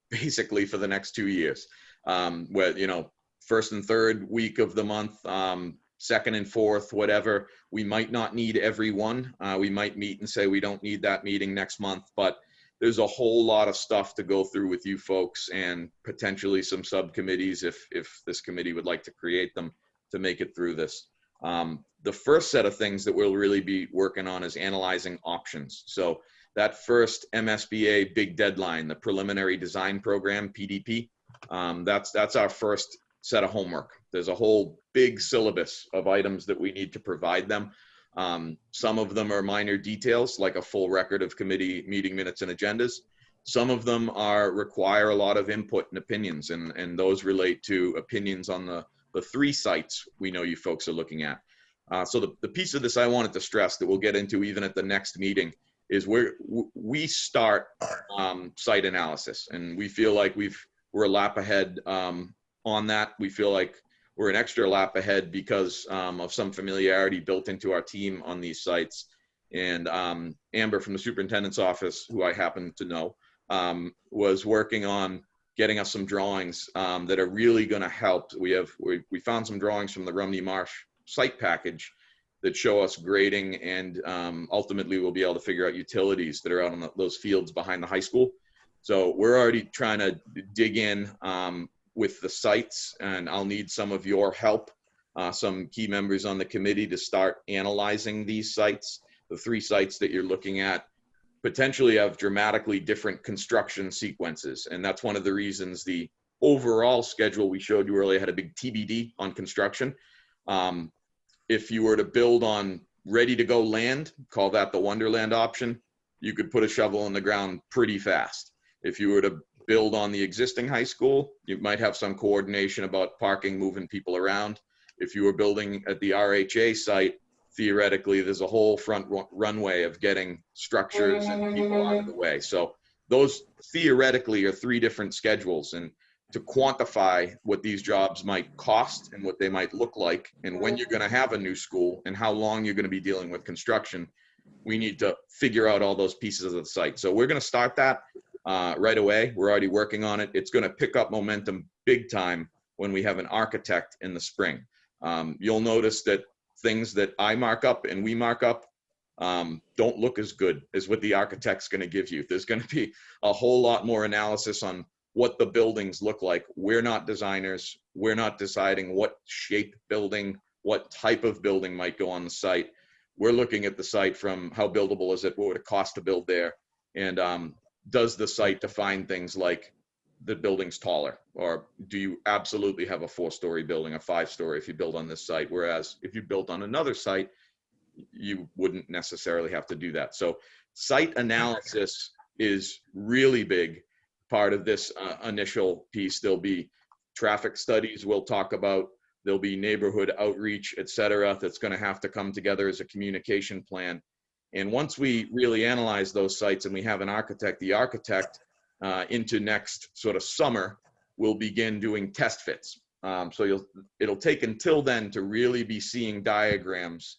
basically for the next 2 years. Where, you know, first and third week of the month, second and fourth, whatever. We might not need every one. We might meet and say we don't need that meeting next month, but there's a whole lot of stuff to go through with you folks and potentially some subcommittees if this committee would like to create them to make it through this. The first set of things that we'll really be working on is analyzing options. So that first MSBA big deadline, the preliminary design program, PDP, that's our first set of homework. There's a whole big syllabus of items that we need to provide them. Some of them are minor details, like a full record of committee meeting minutes and agendas. Some of them require a lot of input and opinions, and those relate to opinions on the 3 sites we know you folks are looking at. So the piece of this I wanted to stress that we'll get into even at the next meeting is where we start site analysis, and we feel like we're a lap ahead on that. We feel like we're an extra lap ahead because of some familiarity built into our team on these sites. And Amber from the superintendent's office, who I happen to know, was working on getting us some drawings that are really going to help. We found some drawings from the Rumney Marsh site package that show us grading, and ultimately we'll be able to figure out utilities that are out on those fields behind the high school. So we're already trying to dig in with the sites, and I'll need some of your help, some key members on the committee, to start analyzing these sites. The 3 sites that you're looking at potentially have dramatically different construction sequences, and that's one of the reasons the overall schedule we showed you earlier had a big TBD on construction. If you were to build on ready to go land, call that the Wonderland option, you could put a shovel in the ground pretty fast. If you were to build on the existing high school, you might have some coordination about parking, moving people around. If you were building at the RHA site, theoretically, there's a whole front runway of getting structures and people out of the way. So those theoretically are 3 different schedules. And to quantify what these jobs might cost and what they might look like and when you're going to have a new school and how long you're going to be dealing with construction, we need to figure out all those pieces of the site. So we're going to start that right away. We're already working on it. It's going to pick up momentum big time when we have an architect in the spring. You'll notice that things that I mark up and we mark up don't look as good as what the architect's going to give you. There's going to be a whole lot more analysis on what the buildings look like. We're not designers. We're not deciding what shape building, what type of building might go on the site. We're looking at the site from how buildable is it, what would it cost to build there, and does the site define things like the building's taller, or do you absolutely have a 4-story building, a 5-story if you build on this site, whereas if you built on another site, you wouldn't necessarily have to do that. So site analysis is really big part of this initial piece. There'll be traffic studies we'll talk about. There'll be neighborhood outreach, et cetera, that's going to have to come together as a communication plan. And once we really analyze those sites and we have an architect, the architect into next sort of summer, will begin doing test fits. So it'll take until then to really be seeing diagrams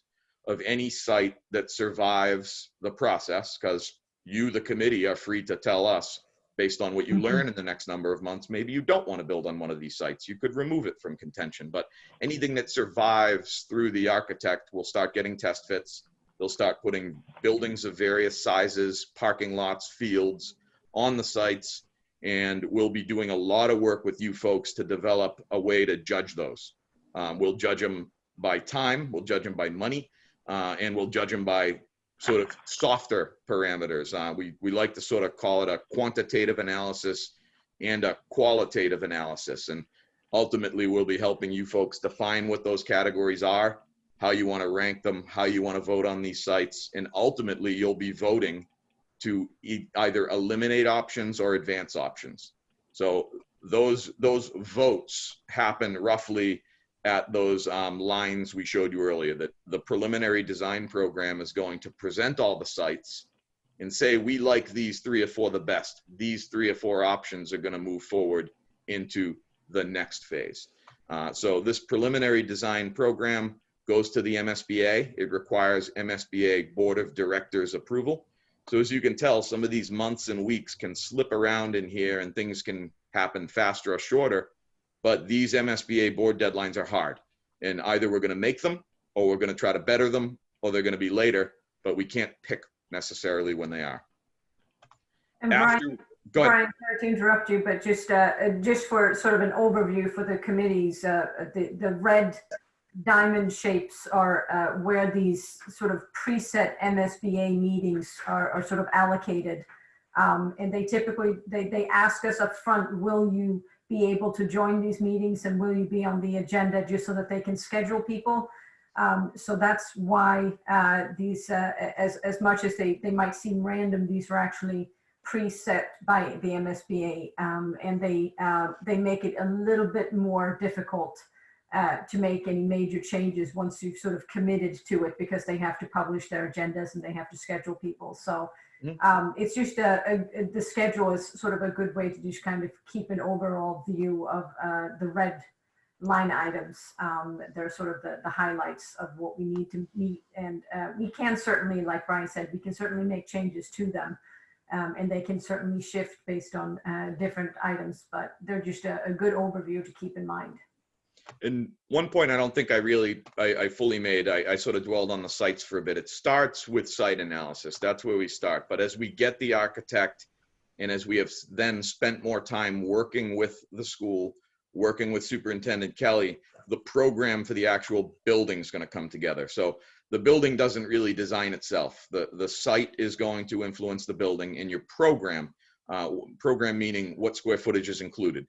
of any site that survives the process, because you, the committee, are free to tell us, based on what you learn in the next number of months, maybe you don't want to build on one of these sites. You could remove it from contention, but anything that survives through the architect will start getting test fits. They'll start putting buildings of various sizes, parking lots, fields on the sites, and we'll be doing a lot of work with you folks to develop a way to judge those. We'll judge them by time, we'll judge them by money, and we'll judge them by sort of softer parameters. We like to sort of call it a quantitative analysis and a qualitative analysis. And ultimately we'll be helping you folks define what those categories are, how you want to rank them, how you want to vote on these sites, and ultimately you'll be voting to either eliminate options or advance options. So those votes happen roughly at those lines we showed you earlier, that the preliminary design program is going to present all the sites and say, we like these 3 or 4 the best. These 3 or 4 options are going to move forward into the next phase. So this preliminary design program goes to the MSBA. It requires MSBA Board of Directors approval. So as you can tell, some of these months and weeks can slip around in here and things can happen faster or shorter, but these MSBA board deadlines are hard. And either we're gonna make them, or we're gonna try to better them, or they're gonna be later, but we can't pick necessarily when they are. And Brian, sorry to interrupt you, but just for sort of an overview for the committees, the red diamond shapes are where these sort of preset MSBA meetings are sort of allocated. And they typically, they ask us up front, will you be able to join these meetings and will you be on the agenda, just so that they can schedule people. So that's why these, as much as they might seem random, these are actually preset by the MSBA, and they make it a little bit more difficult to make any major changes once you've sort of committed to it, because they have to publish their agendas and they have to schedule people. So it's just the schedule is sort of a good way to just kind of keep an overall view of the red line items. They're sort of the highlights of what we need to meet. And we can certainly, like Brian said, we can certainly make changes to them. And they can certainly shift based on different items, but they're just a good overview to keep in mind. And one point I don't think I fully made, I sort of dwelled on the sites for a bit. It starts with site analysis. That's where we start. But as we get the architect, and as we have then spent more time working with the school, working with Superintendent Kelly, the program for the actual building is going to come together. So the building doesn't really design itself. The site is going to influence the building, and your program meaning what square footage is included.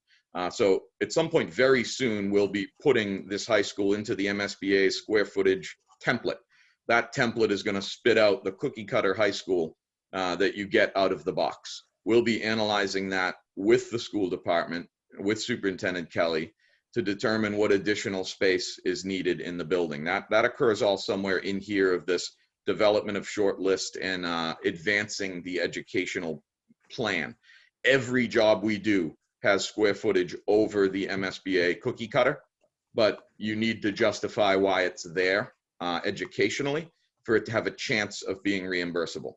So at some point very soon, we'll be putting this high school into the MSBA square footage template. That template is going to spit out the cookie cutter high school that you get out of the box. We'll be analyzing that with the school department, with Superintendent Kelly, to determine what additional space is needed in the building. That occurs all somewhere in here of this development of short list and advancing the educational plan. Every job we do has square footage over the MSBA cookie cutter, but you need to justify why it's there educationally for it to have a chance of being reimbursable.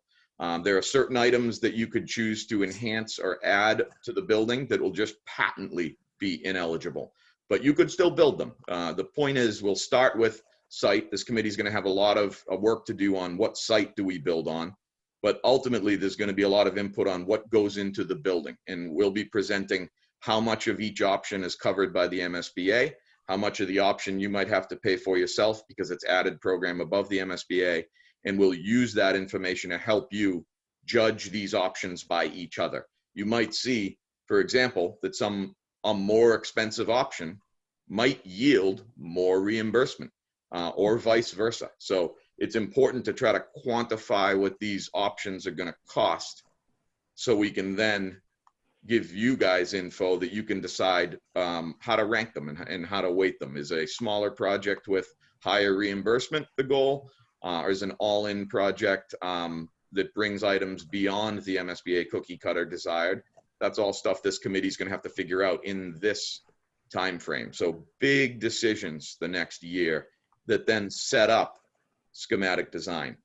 There are certain items that you could choose to enhance or add to the building that will just patently be ineligible, but you could still build them. The point is, we'll start with site. This committee is going to have a lot of work to do on what site do we build on, but ultimately there's going to be a lot of input on what goes into the building, and we'll be presenting how much of each option is covered by the MSBA, how much of the option you might have to pay for yourself because it's added program above the MSBA, and we'll use that information to help you judge these options by each other. You might see, for example, that a more expensive option might yield more reimbursement or vice versa. So it's important to try to quantify what these options are going to cost so we can then give you guys info that you can decide how to rank them and how to weight them. Is a smaller project with higher reimbursement the goal, or is an all-in project that brings items beyond the MSBA cookie cutter desired? That's all stuff this committee is going to have to figure out in this time frame. So big decisions the next year that then set up schematic design.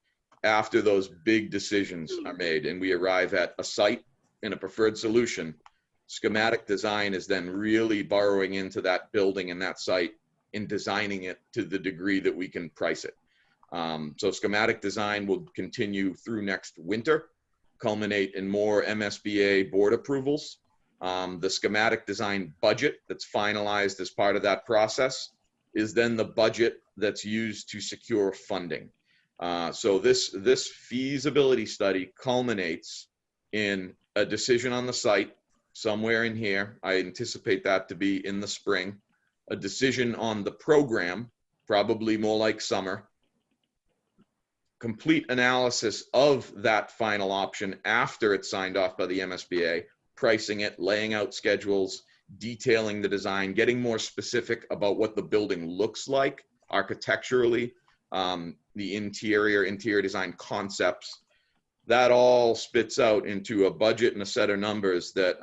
After those big decisions are made and we arrive at a site and a preferred solution, schematic design is then really burrowing into that building and that site and designing it to the degree that we can price it. So schematic design will continue through next winter, culminate in more MSBA board approvals. The schematic design budget that's finalized as part of that process is then the budget that's used to secure funding. So this feasibility study culminates in a decision on the site somewhere in here. I anticipate that to be in the spring. a decision on the program, probably more like summer, complete analysis of that final option after it's signed off by the MSBA, pricing it, laying out schedules, detailing the design, getting more specific about what the building looks like architecturally, the interior design concepts. That all spits out into a budget and a set of numbers that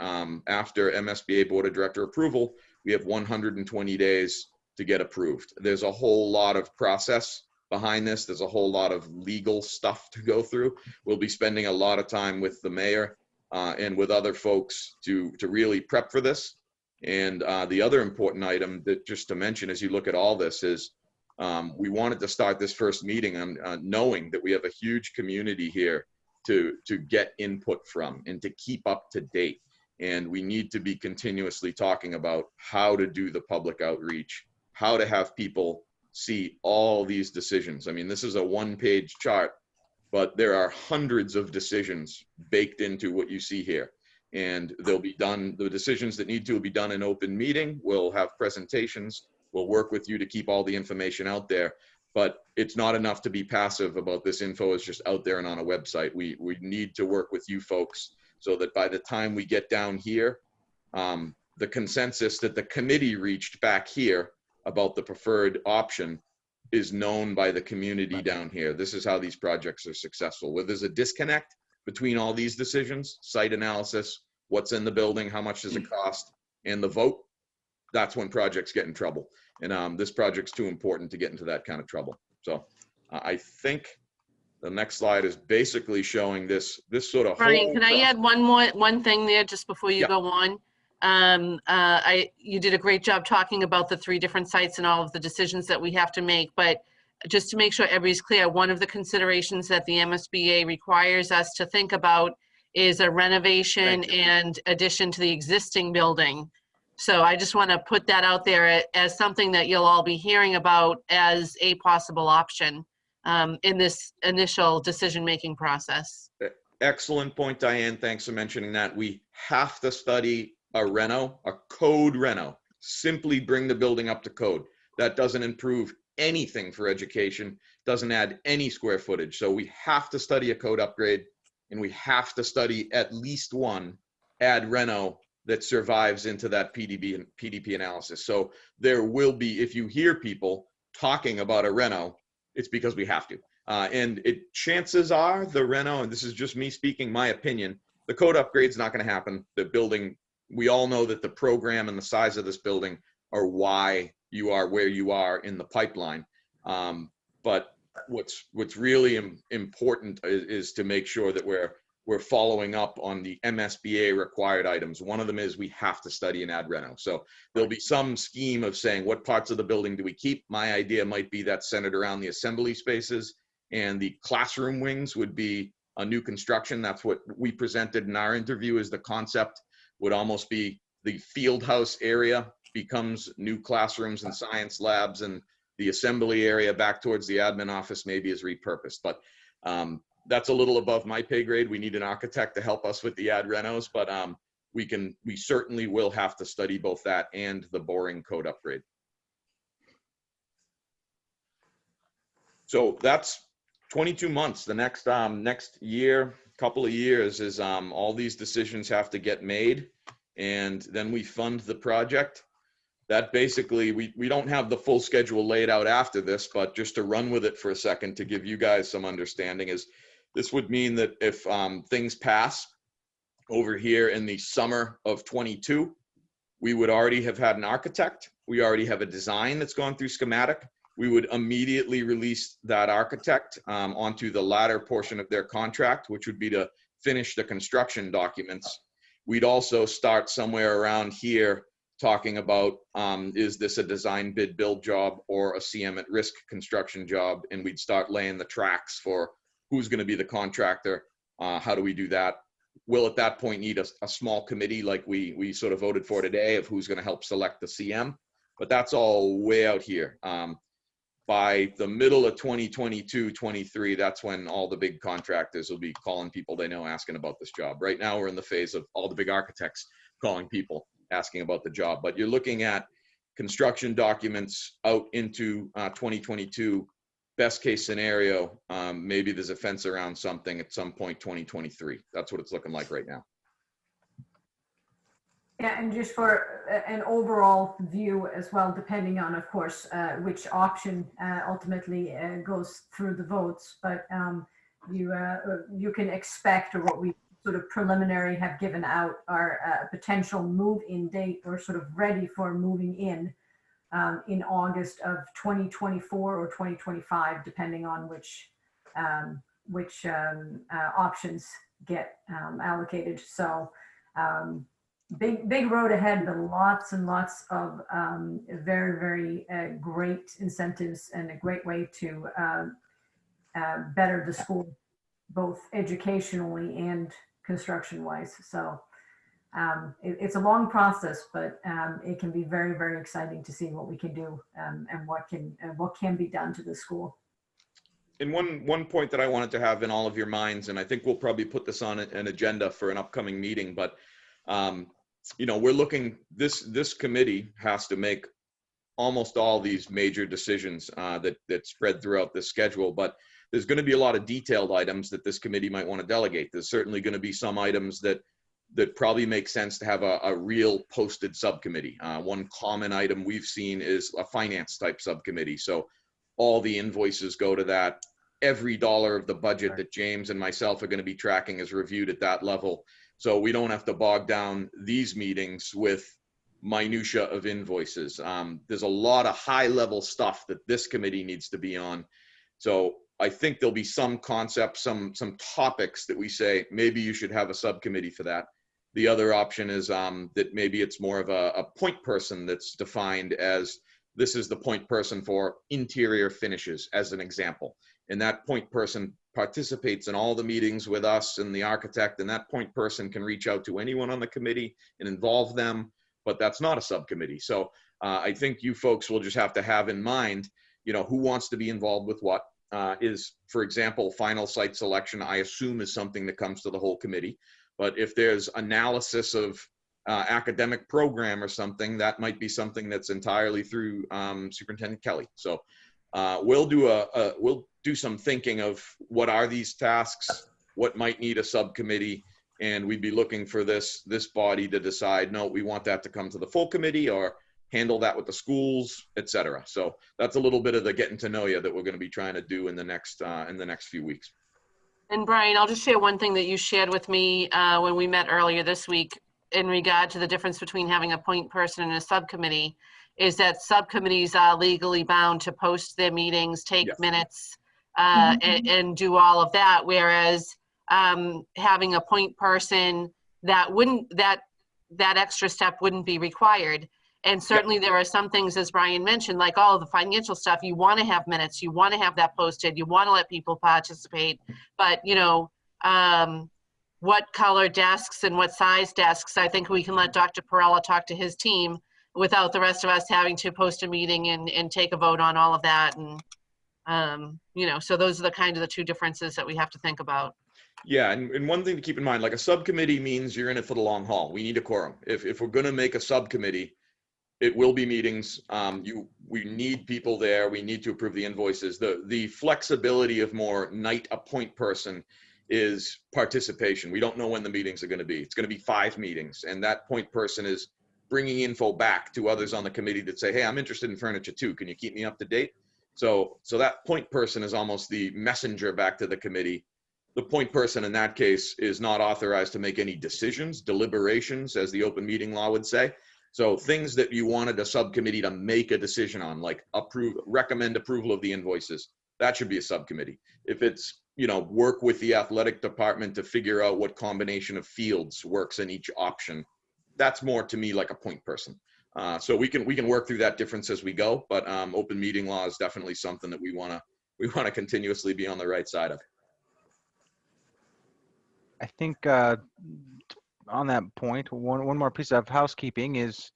after MSBA Board of Director approval, we have 120 days to get approved. There's a whole lot of process behind this. There's a whole lot of legal stuff to go through. We'll be spending a lot of time with the mayor and with other folks to really prep for this. And the other important item that just to mention as you look at all this is we wanted to start this first meeting knowing that we have a huge community here to get input from and to keep up to date. And we need to be continuously talking about how to do the public outreach, how to have people see all these decisions. I mean, this is a one-page chart, but there are hundreds of decisions baked into what you see here. And they'll be done, the decisions that need to be done in open meeting, we'll have presentations, we'll work with you to keep all the information out there. But it's not enough to be passive about this info is just out there and on a website. We need to work with you folks so that by the time we get down here, the consensus that the committee reached back here about the preferred option is known by the community down here. This is how these projects are successful. Where there's a disconnect between all these decisions, site analysis, what's in the building, how much does it cost, and the vote, that's when projects get in trouble. And this project's too important to get into that kind of trouble. So I think the next slide is basically showing this sort of Brian, can I add one thing there just before you go on? You did a great job talking about the 3 different sites and all of the decisions that we have to make, but just to make sure everybody's clear, one of the considerations that the MSBA requires us to think about is a renovation and addition to the existing building. So I just want to put that out there as something that you'll all be hearing about as a possible option in this initial decision-making process. Excellent point, Diane. Thanks for mentioning that. We have to study a code reno. Simply bring the building up to code. That doesn't improve anything for education, doesn't add any square footage. So we have to study a code upgrade, and we have to study at least one ad reno that survives into that PDP analysis. So there will be, if you hear people talking about a reno, it's because we have to. And chances are the reno, and this is just me speaking my opinion, the code upgrade's not gonna happen. The building, we all know that the program and the size of this building are why you are where you are in the pipeline. But what's really important is to make sure that we're following up on the MSBA required items. One of them is we have to study an ad reno. So there'll be some scheme of saying what parts of the building do we keep. My idea might be that centered around the assembly spaces, and the classroom wings would be a new construction. That's what we presented in our interview. Is the concept would almost be the field house area becomes new classrooms and science labs, and the assembly area back towards the admin office maybe is repurposed. But that's a little above my pay grade. We need an architect to help us with the ad renos, but we certainly will have to study both that and the boring code upgrade. So that's 22 months. The next year, couple of years is all these decisions have to get made, and then we fund the project. That basically, we don't have the full schedule laid out after this, but just to run with it for a second to give you guys some understanding is, this would mean that if things pass over here in the summer of 22, we would already have had an architect. We already have a design that's gone through schematic. We would immediately release that architect onto the latter portion of their contract, which would be to finish the construction documents. We'd also start somewhere around here talking about, is this a design bid build job or a CM at risk construction job? And we'd start laying the tracks for who's going to be the contractor, how do we do that? We'll at that point need a small committee like we sort of voted for today of who's going to help select the CM, but that's all way out here. By the middle of 2022, 23, that's when all the big contractors will be calling people they know asking about this job. Right now we're in the phase of all the big architects calling people asking about the job, but you're looking at construction documents out into 2022. Best case scenario, maybe there's a fence around something at some point 2023. That's what it's looking like right now. Yeah, and just for an overall view as well, depending on, of course, which option ultimately goes through the votes, but you can expect, or what we sort of preliminary have given out, are a potential move-in date, or sort of ready for moving in August of 2024 or 2025, depending on which options get allocated. So big road ahead, but lots and lots of very, very great incentives, and a great way to better the school, both educationally and construction wise. So it's a long process, but it can be very, very exciting to see what we can do, and what can be done to the school. And one point that I wanted to have in all of your minds, and I think we'll probably put this on an agenda for an upcoming meeting, but you know, we're looking, this committee has to make almost all these major decisions that spread throughout this schedule, but there's going to be a lot of detailed items that this committee might want to delegate. There's certainly going to be some items that probably make sense to have a real posted subcommittee. One common item we've seen is a finance type subcommittee. So all the invoices go to that. Every dollar of the budget that James and myself are going to be tracking is reviewed at that level. So we don't have to bog down these meetings with minutia of invoices. There's a lot of high level stuff that this committee needs to be on. So I think there'll be some concepts, some topics that we say, maybe you should have a subcommittee for that. The other option is that maybe it's more of a point person that's defined as, this is the point person for interior finishes, as an example. And that point person participates in all the meetings with us and the architect, and that point person can reach out to anyone on the committee and involve them, but that's not a subcommittee. So I think you folks will just have to have in mind, you know, who wants to be involved with what. Is, for example, final site selection, I assume, is something that comes to the whole committee. But if there's analysis of academic program or something, that might be something that's entirely through Superintendent Kelly. So we'll do some thinking of what are these tasks, what might need a subcommittee, and we'd be looking for this body to decide, no, we want that to come to the full committee, or handle that with the schools, etc. So that's a little bit of the getting to know you that we're going to be trying to do in the next few weeks. And Brian, I'll just share one thing that you shared with me when we met earlier this week in regard to the difference between having a point person and a subcommittee, is that subcommittees are legally bound to post their meetings, take minutes, and do all of that. Whereas having a point person, that extra step wouldn't be required. And certainly there are some things, as Brian mentioned, like all of the financial stuff, you want to have minutes, you want to have that posted, you want to let people participate. But, you know, what color desks and what size desks, I think we can let Dr. Perella talk to his team without the rest of us having to post a meeting and take a vote on all of that. And, you know, so those are the two differences that we have to think about. Yeah, and one thing to keep in mind, like a subcommittee means you're in it for the long haul. We need a quorum. If we're going to make a subcommittee, it will be meetings. We need people there. We need to approve the invoices. The flexibility of more night appoint person is participation. We don't know when the meetings are going to be. It's going to be 5 meetings, and that point person is bringing info back to others on the committee that say, hey, I'm interested in furniture too. Can you keep me up to date? So that point person is almost the messenger back to the committee. The point person in that case is not authorized to make any decisions, deliberations, as the open meeting law would say. So things that you wanted a subcommittee to make a decision on, like recommend approval of the invoices, that should be a subcommittee. If it's, you know, work with the athletic department to figure out what combination of fields works in each option, that's more to me like a point person. So we can work through that difference as we go, but open meeting law is definitely something that we want to continuously be on the right side of. I think on that point, one more piece of housekeeping is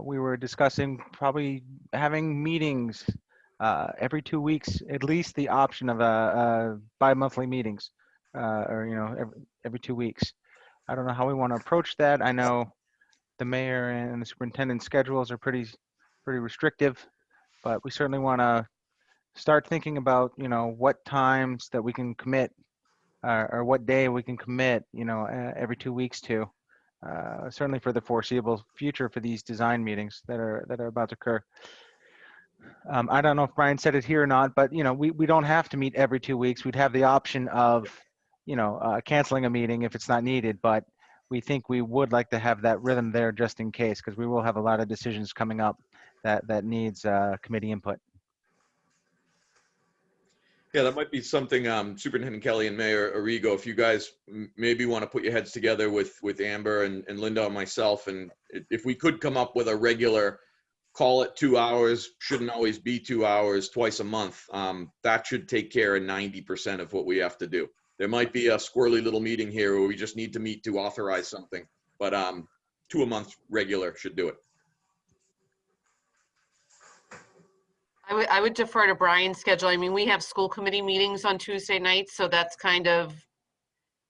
we were discussing probably having meetings every 2 weeks, at least the option of bi-monthly meetings, or, you know, every 2 weeks. I don't know how we want to approach that. I know the mayor and the superintendent's schedules are pretty pretty restrictive, but we certainly want to start thinking about, what times that we can commit or what day we can commit, every 2 weeks to, certainly for the foreseeable future for these design meetings that are about to occur. I don't know if Brian said it here or not, but we don't have to meet every 2 weeks. We'd have the option of, canceling a meeting if it's not needed, but we think we would like to have that rhythm there just in case, because we will have a lot of decisions coming up that needs committee input. Yeah, that might be something, Superintendent Kelly and Mayor Arrigo, if you guys maybe want to put your heads together with Amber and Linda and myself, and if we could come up with a regular, call it 2 hours, shouldn't always be 2 hours, twice a month, that should take care of 90% of what we have to do. There might be a squirrely little meeting here where we just need to meet to authorize something, but 2 a month regular should do it. I would defer to Brian's schedule. I mean, we have school committee meetings on Tuesday nights, so that's kind of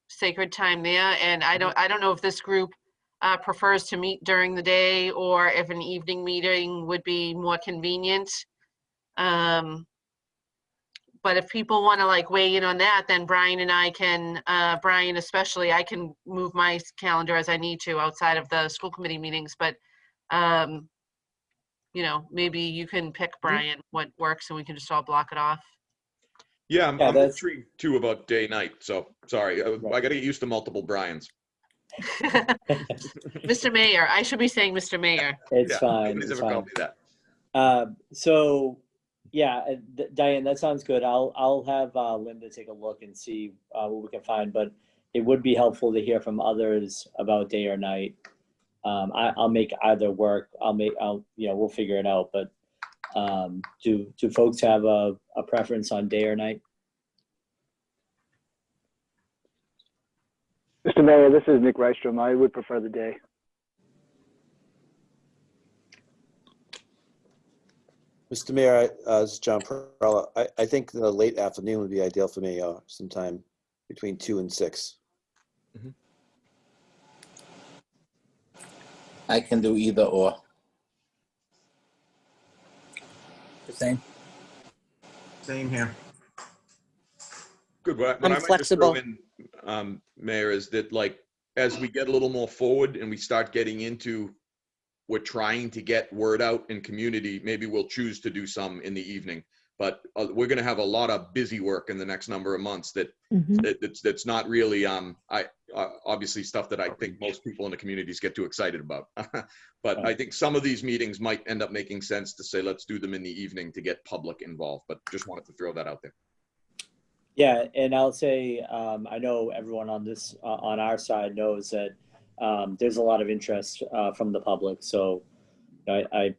sacred time there. And I don't know if this group prefers to meet during the day or if an evening meeting would be more convenient. But if people want to like weigh in on that, then Brian and I can, Brian especially, I can move my calendar as I need to outside of the school committee meetings. But maybe you can pick, Brian, what works and we can just all block it off. Yeah, I'm intrigued too about day night. So sorry, I got to get used to multiple Brians. Mr. Mayor, I should be saying Mr. Mayor. It's fine. Nobody's It's ever fine. called me that. So, yeah, Diane, that sounds good. I'll have Linda take a look and see what we can find, but it would be helpful to hear from others about day or night. I'll make either work. We'll figure it out. But do folks have a preference on day or night? Mr. Mayor, this is Nick Rystrom. I would prefer the day. Mr. Mayor, this is John Perella. I think the late afternoon would be ideal for me, sometime between 2 and 6. I can do either or. The same. Same here. Good. What I'm I might flexible. just throw in, Mayor, is that like as we get a little more forward and we start getting into, we're trying to get word out in community, maybe we'll choose to do some in the evening. But we're going to have a lot of busy work in the next number of months that's not really obviously stuff that I think most people in the communities get too excited about. But I think some of these meetings might end up making sense to say, let's do them in the evening to get public involved. But just wanted to throw that out there. Yeah, and I'll say I know everyone on this on our side knows that there's a lot of interest from the public. So I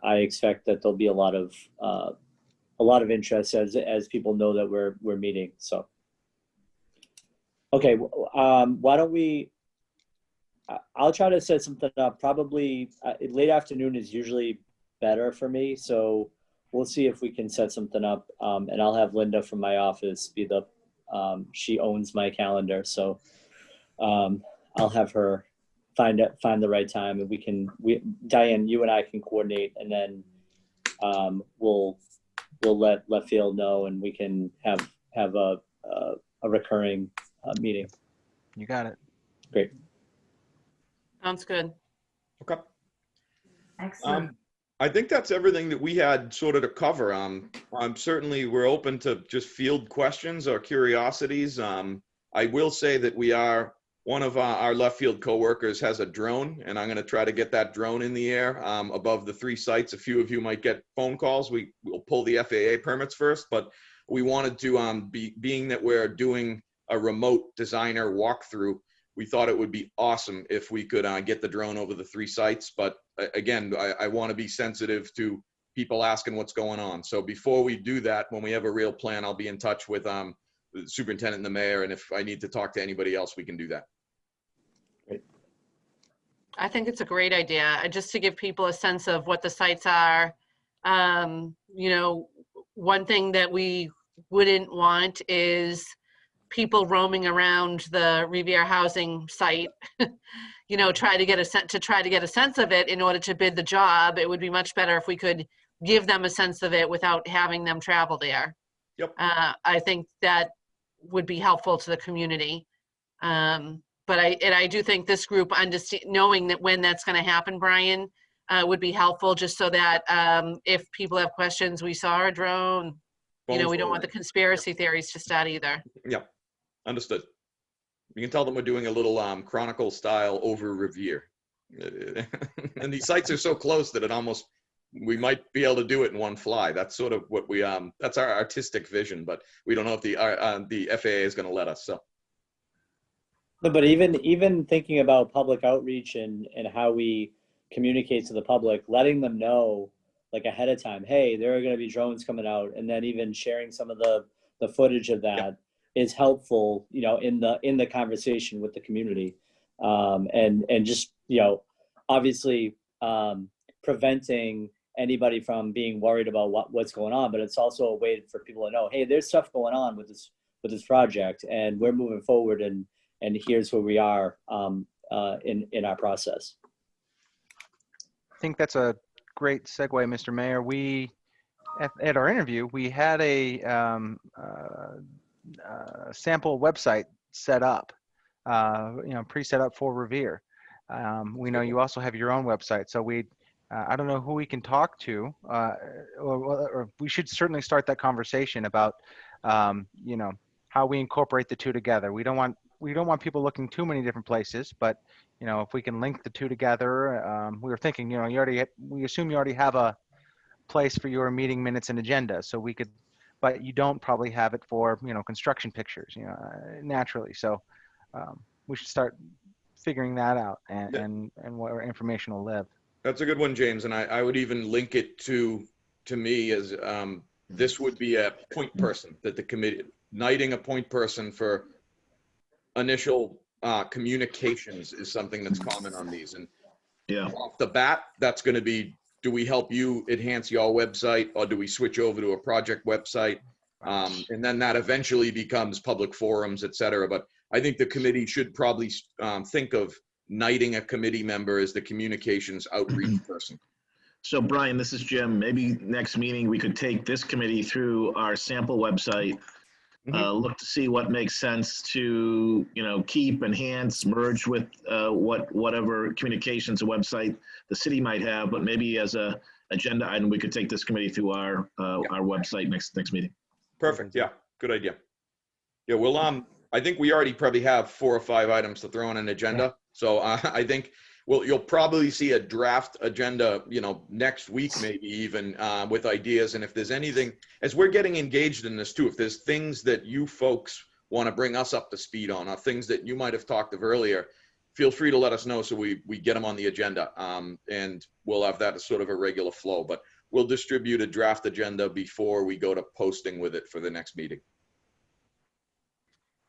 expect that there'll be a lot of interest as people know that we're meeting. So okay, why don't we? I'll try to set something up. Probably late afternoon is usually better for me. So we'll see if we can set something up. And I'll have Linda from my office be the. She owns my calendar, so I'll have her find the right time, and Diane, you and I can coordinate, and then we'll let Field know, and we can have a recurring meeting. You got it. Great. Sounds good. Okay. Excellent. I think that's everything that we had sort of to cover. Certainly we're open to just field questions or curiosities. I will say that one of our left field coworkers has a drone, and I'm going to try to get that drone in the air above the 3 sites. A few of you might get phone calls. We'll pull the FAA permits first, but we wanted to, being that we're doing a remote designer walkthrough, we thought it would be awesome if we could get the drone over the 3 sites. But again, I want to be sensitive to people asking what's going on. So before we do that, when we have a real plan, I'll be in touch with the superintendent and the mayor. And if I need to talk to anybody else, we can do that. Great. I think it's a great idea, just to give people a sense of what the sites are. One thing that we wouldn't want is people roaming around the Riviera housing site, you know, try to get a sense of it in order to bid the job. It would be much better if we could give them a sense of it without having them travel there. Yep. I think that would be helpful to the community. But I do think this group, knowing that when that's going to happen, Brian, would be helpful, just so that if people have questions, we saw a drone. You know, we don't want the conspiracy theories to start either. Yeah, understood. You can tell them we're doing a little Chronicle style over Revere. And these sites are so close that we might be able to do it in one fly. That's sort of what that's our artistic vision, but we don't know if the FAA is going to let us, so. No, but even thinking about public outreach and how we communicate to the public, letting them know like ahead of time, hey, there are going to be drones coming out, and then even sharing some of the footage of that is helpful, you know, in the conversation with the community, and just, you know, obviously preventing anybody from being worried about what's going on, but it's also a way for people to know, hey, there's stuff going on with this project, and we're moving forward, and here's where we are in our process. I think that's a great segue, Mr. Mayor. At our interview, we had a sample website set up, you know, pre-set up for Revere. We know you also have your own website, so I don't know who we can talk to, or we should certainly start that conversation about, you know, how we incorporate the two together. We don't want people looking too many different places, but, you know, if we can link the two together, we were thinking, you know, we assume you already have a place for your meeting minutes and agenda, so we could, but you don't probably have it for, you know, construction pictures, you know, naturally. So we should start figuring that out, and where information will live. That's a good one, James. And I would even link it to me as this would be a point person that the committee, knighting a point person for initial communications is something that's common on these. And off the bat, that's going to be, do we help you enhance your website, or do we switch over to a project website? And then that eventually becomes public forums, et cetera. But I think the committee should probably think of knighting a committee member as the communications outreach person. So Brian, this is Jim. Maybe next meeting we could take this committee through our sample website, look to see what makes sense to, you know, keep, enhance, merge with whatever communications a website the city might have, but maybe as a agenda item, we could take this committee through our website next meeting. Perfect. Yeah, good idea. Yeah, we'll I think we already probably have 4 or 5 items to throw on an agenda. So I think you'll probably see a draft agenda, you know, next week, maybe even with ideas. And if there's anything, as we're getting engaged in this too, if there's things that you folks want to bring us up to speed on, or things that you might have talked of earlier, feel free to let us know so we get them on the agenda. And we'll have that as sort of a regular flow. But we'll distribute a draft agenda before we go to posting with it for the next meeting.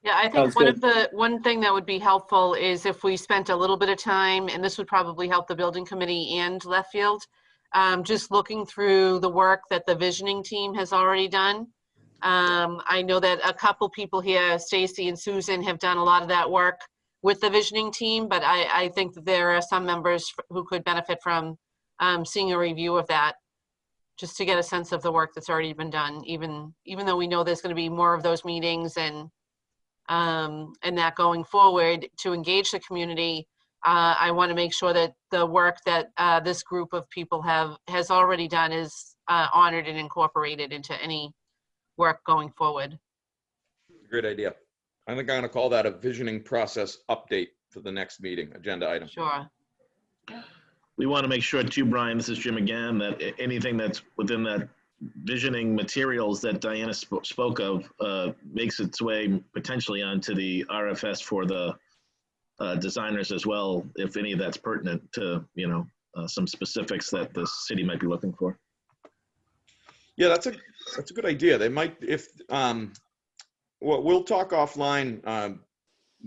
Yeah, I think one thing that would be helpful is if we spent a little bit of time, and this would probably help the building committee and left field, just looking through the work that the visioning team has already done. I know that a couple people here, Stacy and Susan, have done a lot of that work with the visioning team, but I think that there are some members who could benefit from seeing a review of that, just to get a sense of the work that's already been done, even though we know there's going to be more of those meetings and that going forward to engage the community. I want to make sure that the work that this group of people has already done is honored and incorporated into any work going forward. Great idea. I think I'm going to call that a visioning process update for the next meeting agenda item. Sure. We want to make sure too, Brian, this is Jim again, that anything that's within that visioning materials that Diana spoke of makes its way potentially onto the RFS for the designers as well, if any of that's pertinent to, you know, some specifics that the city might be looking for. Yeah, that's a good idea. They might, if well, we'll talk offline,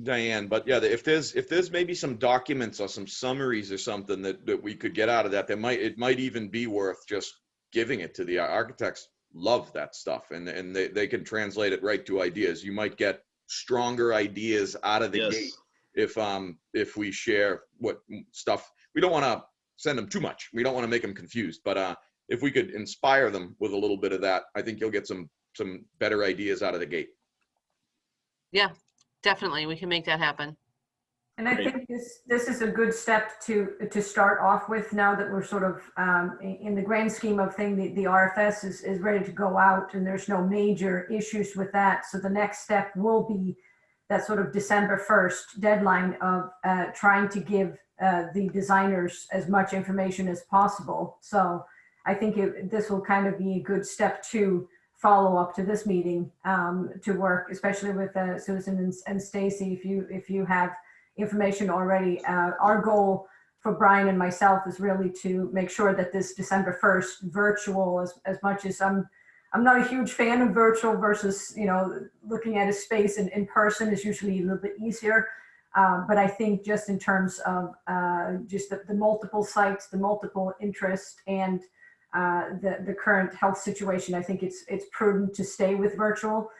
Diane, but yeah, if there's maybe some documents or some summaries or something that we could get out of that, it might even be worth just giving it to the architects. Love that stuff, and they can translate it right to ideas. You might get stronger ideas out of the gate if we share what stuff. We don't want to send them too much. We don't want to make them confused, but if we could inspire them with a little bit of that, I think you'll get some better ideas out of the gate. Yeah, definitely. We can make that happen. And I think this is a good step to start off with now that we're sort of in the grand scheme of things, the RFS is ready to go out and there's no major issues with that. So the next step will be that sort of December 1st deadline of trying to give the designers as much information as possible. So I think this will kind of be a good step to follow up to this meeting to work, especially with Susan and Stacy, if you have information already. Our goal for Brian and myself is really to make sure that this December 1st virtual, as much as I'm not a huge fan of virtual versus, looking at a space in person is usually a little bit easier. But I think just in terms of just the multiple sites, the multiple interests, and the current health situation, I think it's prudent to stay with virtual.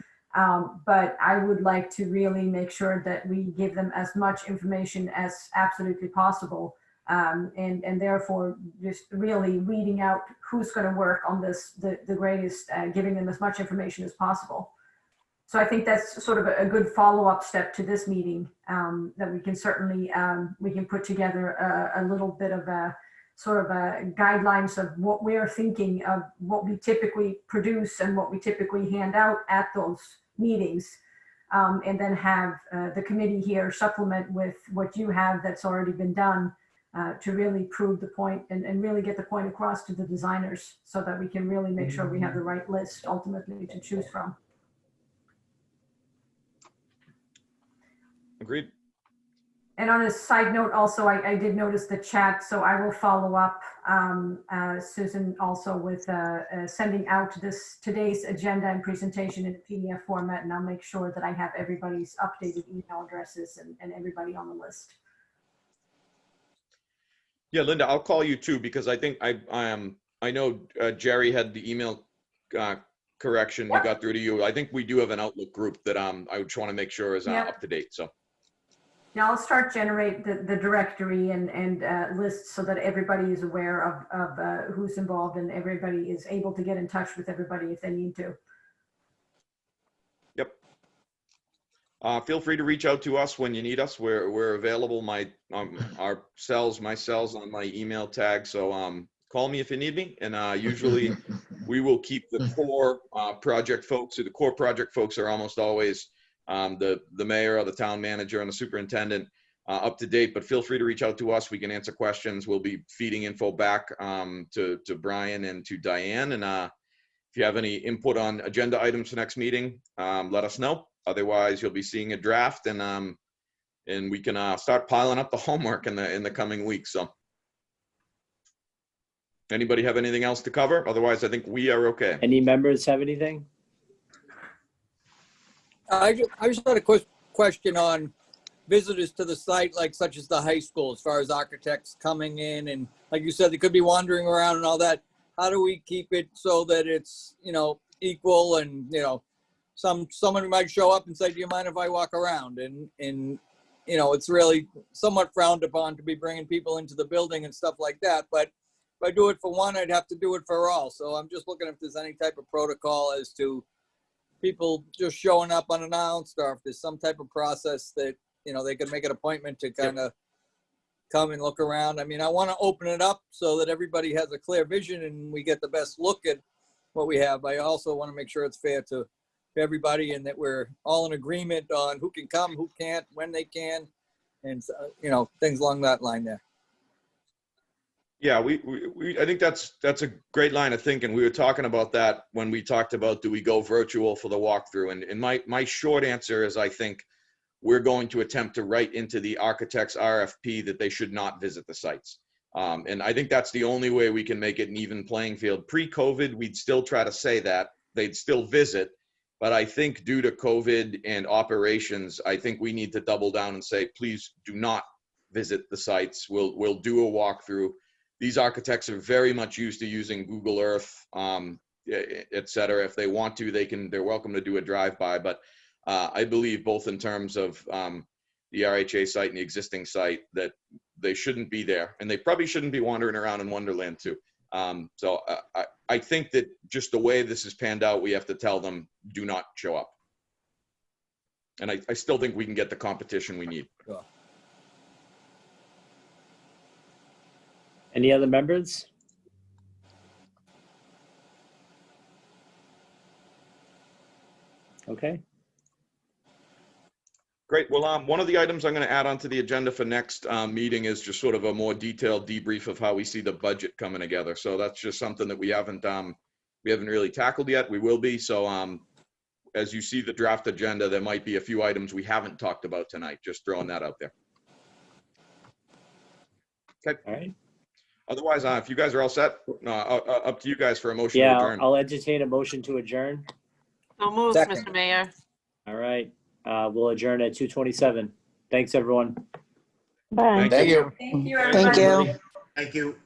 But I would like to really make sure that we give them as much information as absolutely possible. And therefore just really weeding out who's going to work on this the greatest, giving them as much information as possible. So I think that's sort of a good follow-up step to this meeting, that we can certainly, we can put together a little bit of a sort of a guidelines of what we're thinking of, what we typically produce and what we typically hand out at those meetings. And then have the committee here supplement with what you have that's already been done to really prove the point and really get the point across to the designers so that we can really make sure we have the right list ultimately to choose from. Agreed. And on a side note, also, I did notice the chat, so I will follow up, Susan, also with sending out today's agenda and presentation in PDF format, and I'll make sure that I have everybody's updated email addresses and everybody on the list. Yeah, Linda, I'll call you too, because I think I know Jerry had the email correction. We got through to you. I think we do have an Outlook group that I just want to make sure is up to date. So. Now I'll start generate the directory and lists so that everybody is aware of who's involved and everybody is able to get in touch with everybody if they need to. Yep. Feel free to reach out to us when you need us. We're available. My cell's on my email tag. So call me if you need me. And usually we will keep the core project folks. So the core project folks are almost always the mayor or the town manager and the superintendent up to date, but feel free to reach out to us. We can answer questions. We'll be feeding info back to Brian and to Diane. And if you have any input on agenda items for next meeting, let us know. Otherwise, you'll be seeing a draft and we can start piling up the homework in the coming weeks. So anybody have anything else to cover? Otherwise, I think we are okay. Any members have anything? I just had a quick question on visitors to the site, like such as the high school, as far as architects coming in, and like you said, they could be wandering around and all that. How do we keep it so that it's, equal and, someone might show up and say, do you mind if I walk around? And it's really somewhat frowned upon to be bringing people into the building and stuff like that. But if I do it for one, I'd have to do it for all. So I'm just looking if there's any type of protocol as to people just showing up unannounced, or if there's some type of process that, they could make an appointment to kind of come and look around. I mean, I want to open it up so that everybody has a clear vision and we get the best look at what we have. I also want to make sure it's fair to everybody and that we're all in agreement on who can come, who can't, when they can, and, things along that line there. Yeah, I think that's a great line of thinking. We were talking about that when we talked about, do we go virtual for the walkthrough? And my short answer is, I think we're going to attempt to write into the architect's RFP that they should not visit the sites. And I think that's the only way we can make it an even playing field. Pre-COVID, we'd still try to say that they'd still visit, but I think due to COVID and operations, I think we need to double down and say, please do not visit the sites. We'll do a walkthrough. These architects are very much used to using Google Earth, et cetera. If they want to, they're welcome to do a drive-by. But I believe both in terms of, the RHA site and the existing site, that they shouldn't be there, and they probably shouldn't be wandering around in Wonderland too. So I think that just the way this is panned out, we have to tell them, do not show up. And I still think we can get the competition we need. Sure. Any other members? Okay. Great. Well, one of the items I'm going to add onto the agenda for next meeting is just sort of a more detailed debrief of how we see the budget coming together. So that's just something that we haven't really tackled yet. We will be. So as you see the draft agenda, there might be a few items we haven't talked about tonight. Just throwing that out there. Okay. All right. Otherwise, if you guys are all set, up to you guys for a motion to Yeah, adjourn. I'll entertain a motion to adjourn. So moved, Second. Mr. Mayor. All right. We'll adjourn at 2:27. Thanks, everyone. Bye. Thank you. Thank you, Thank everybody. you. Thank you.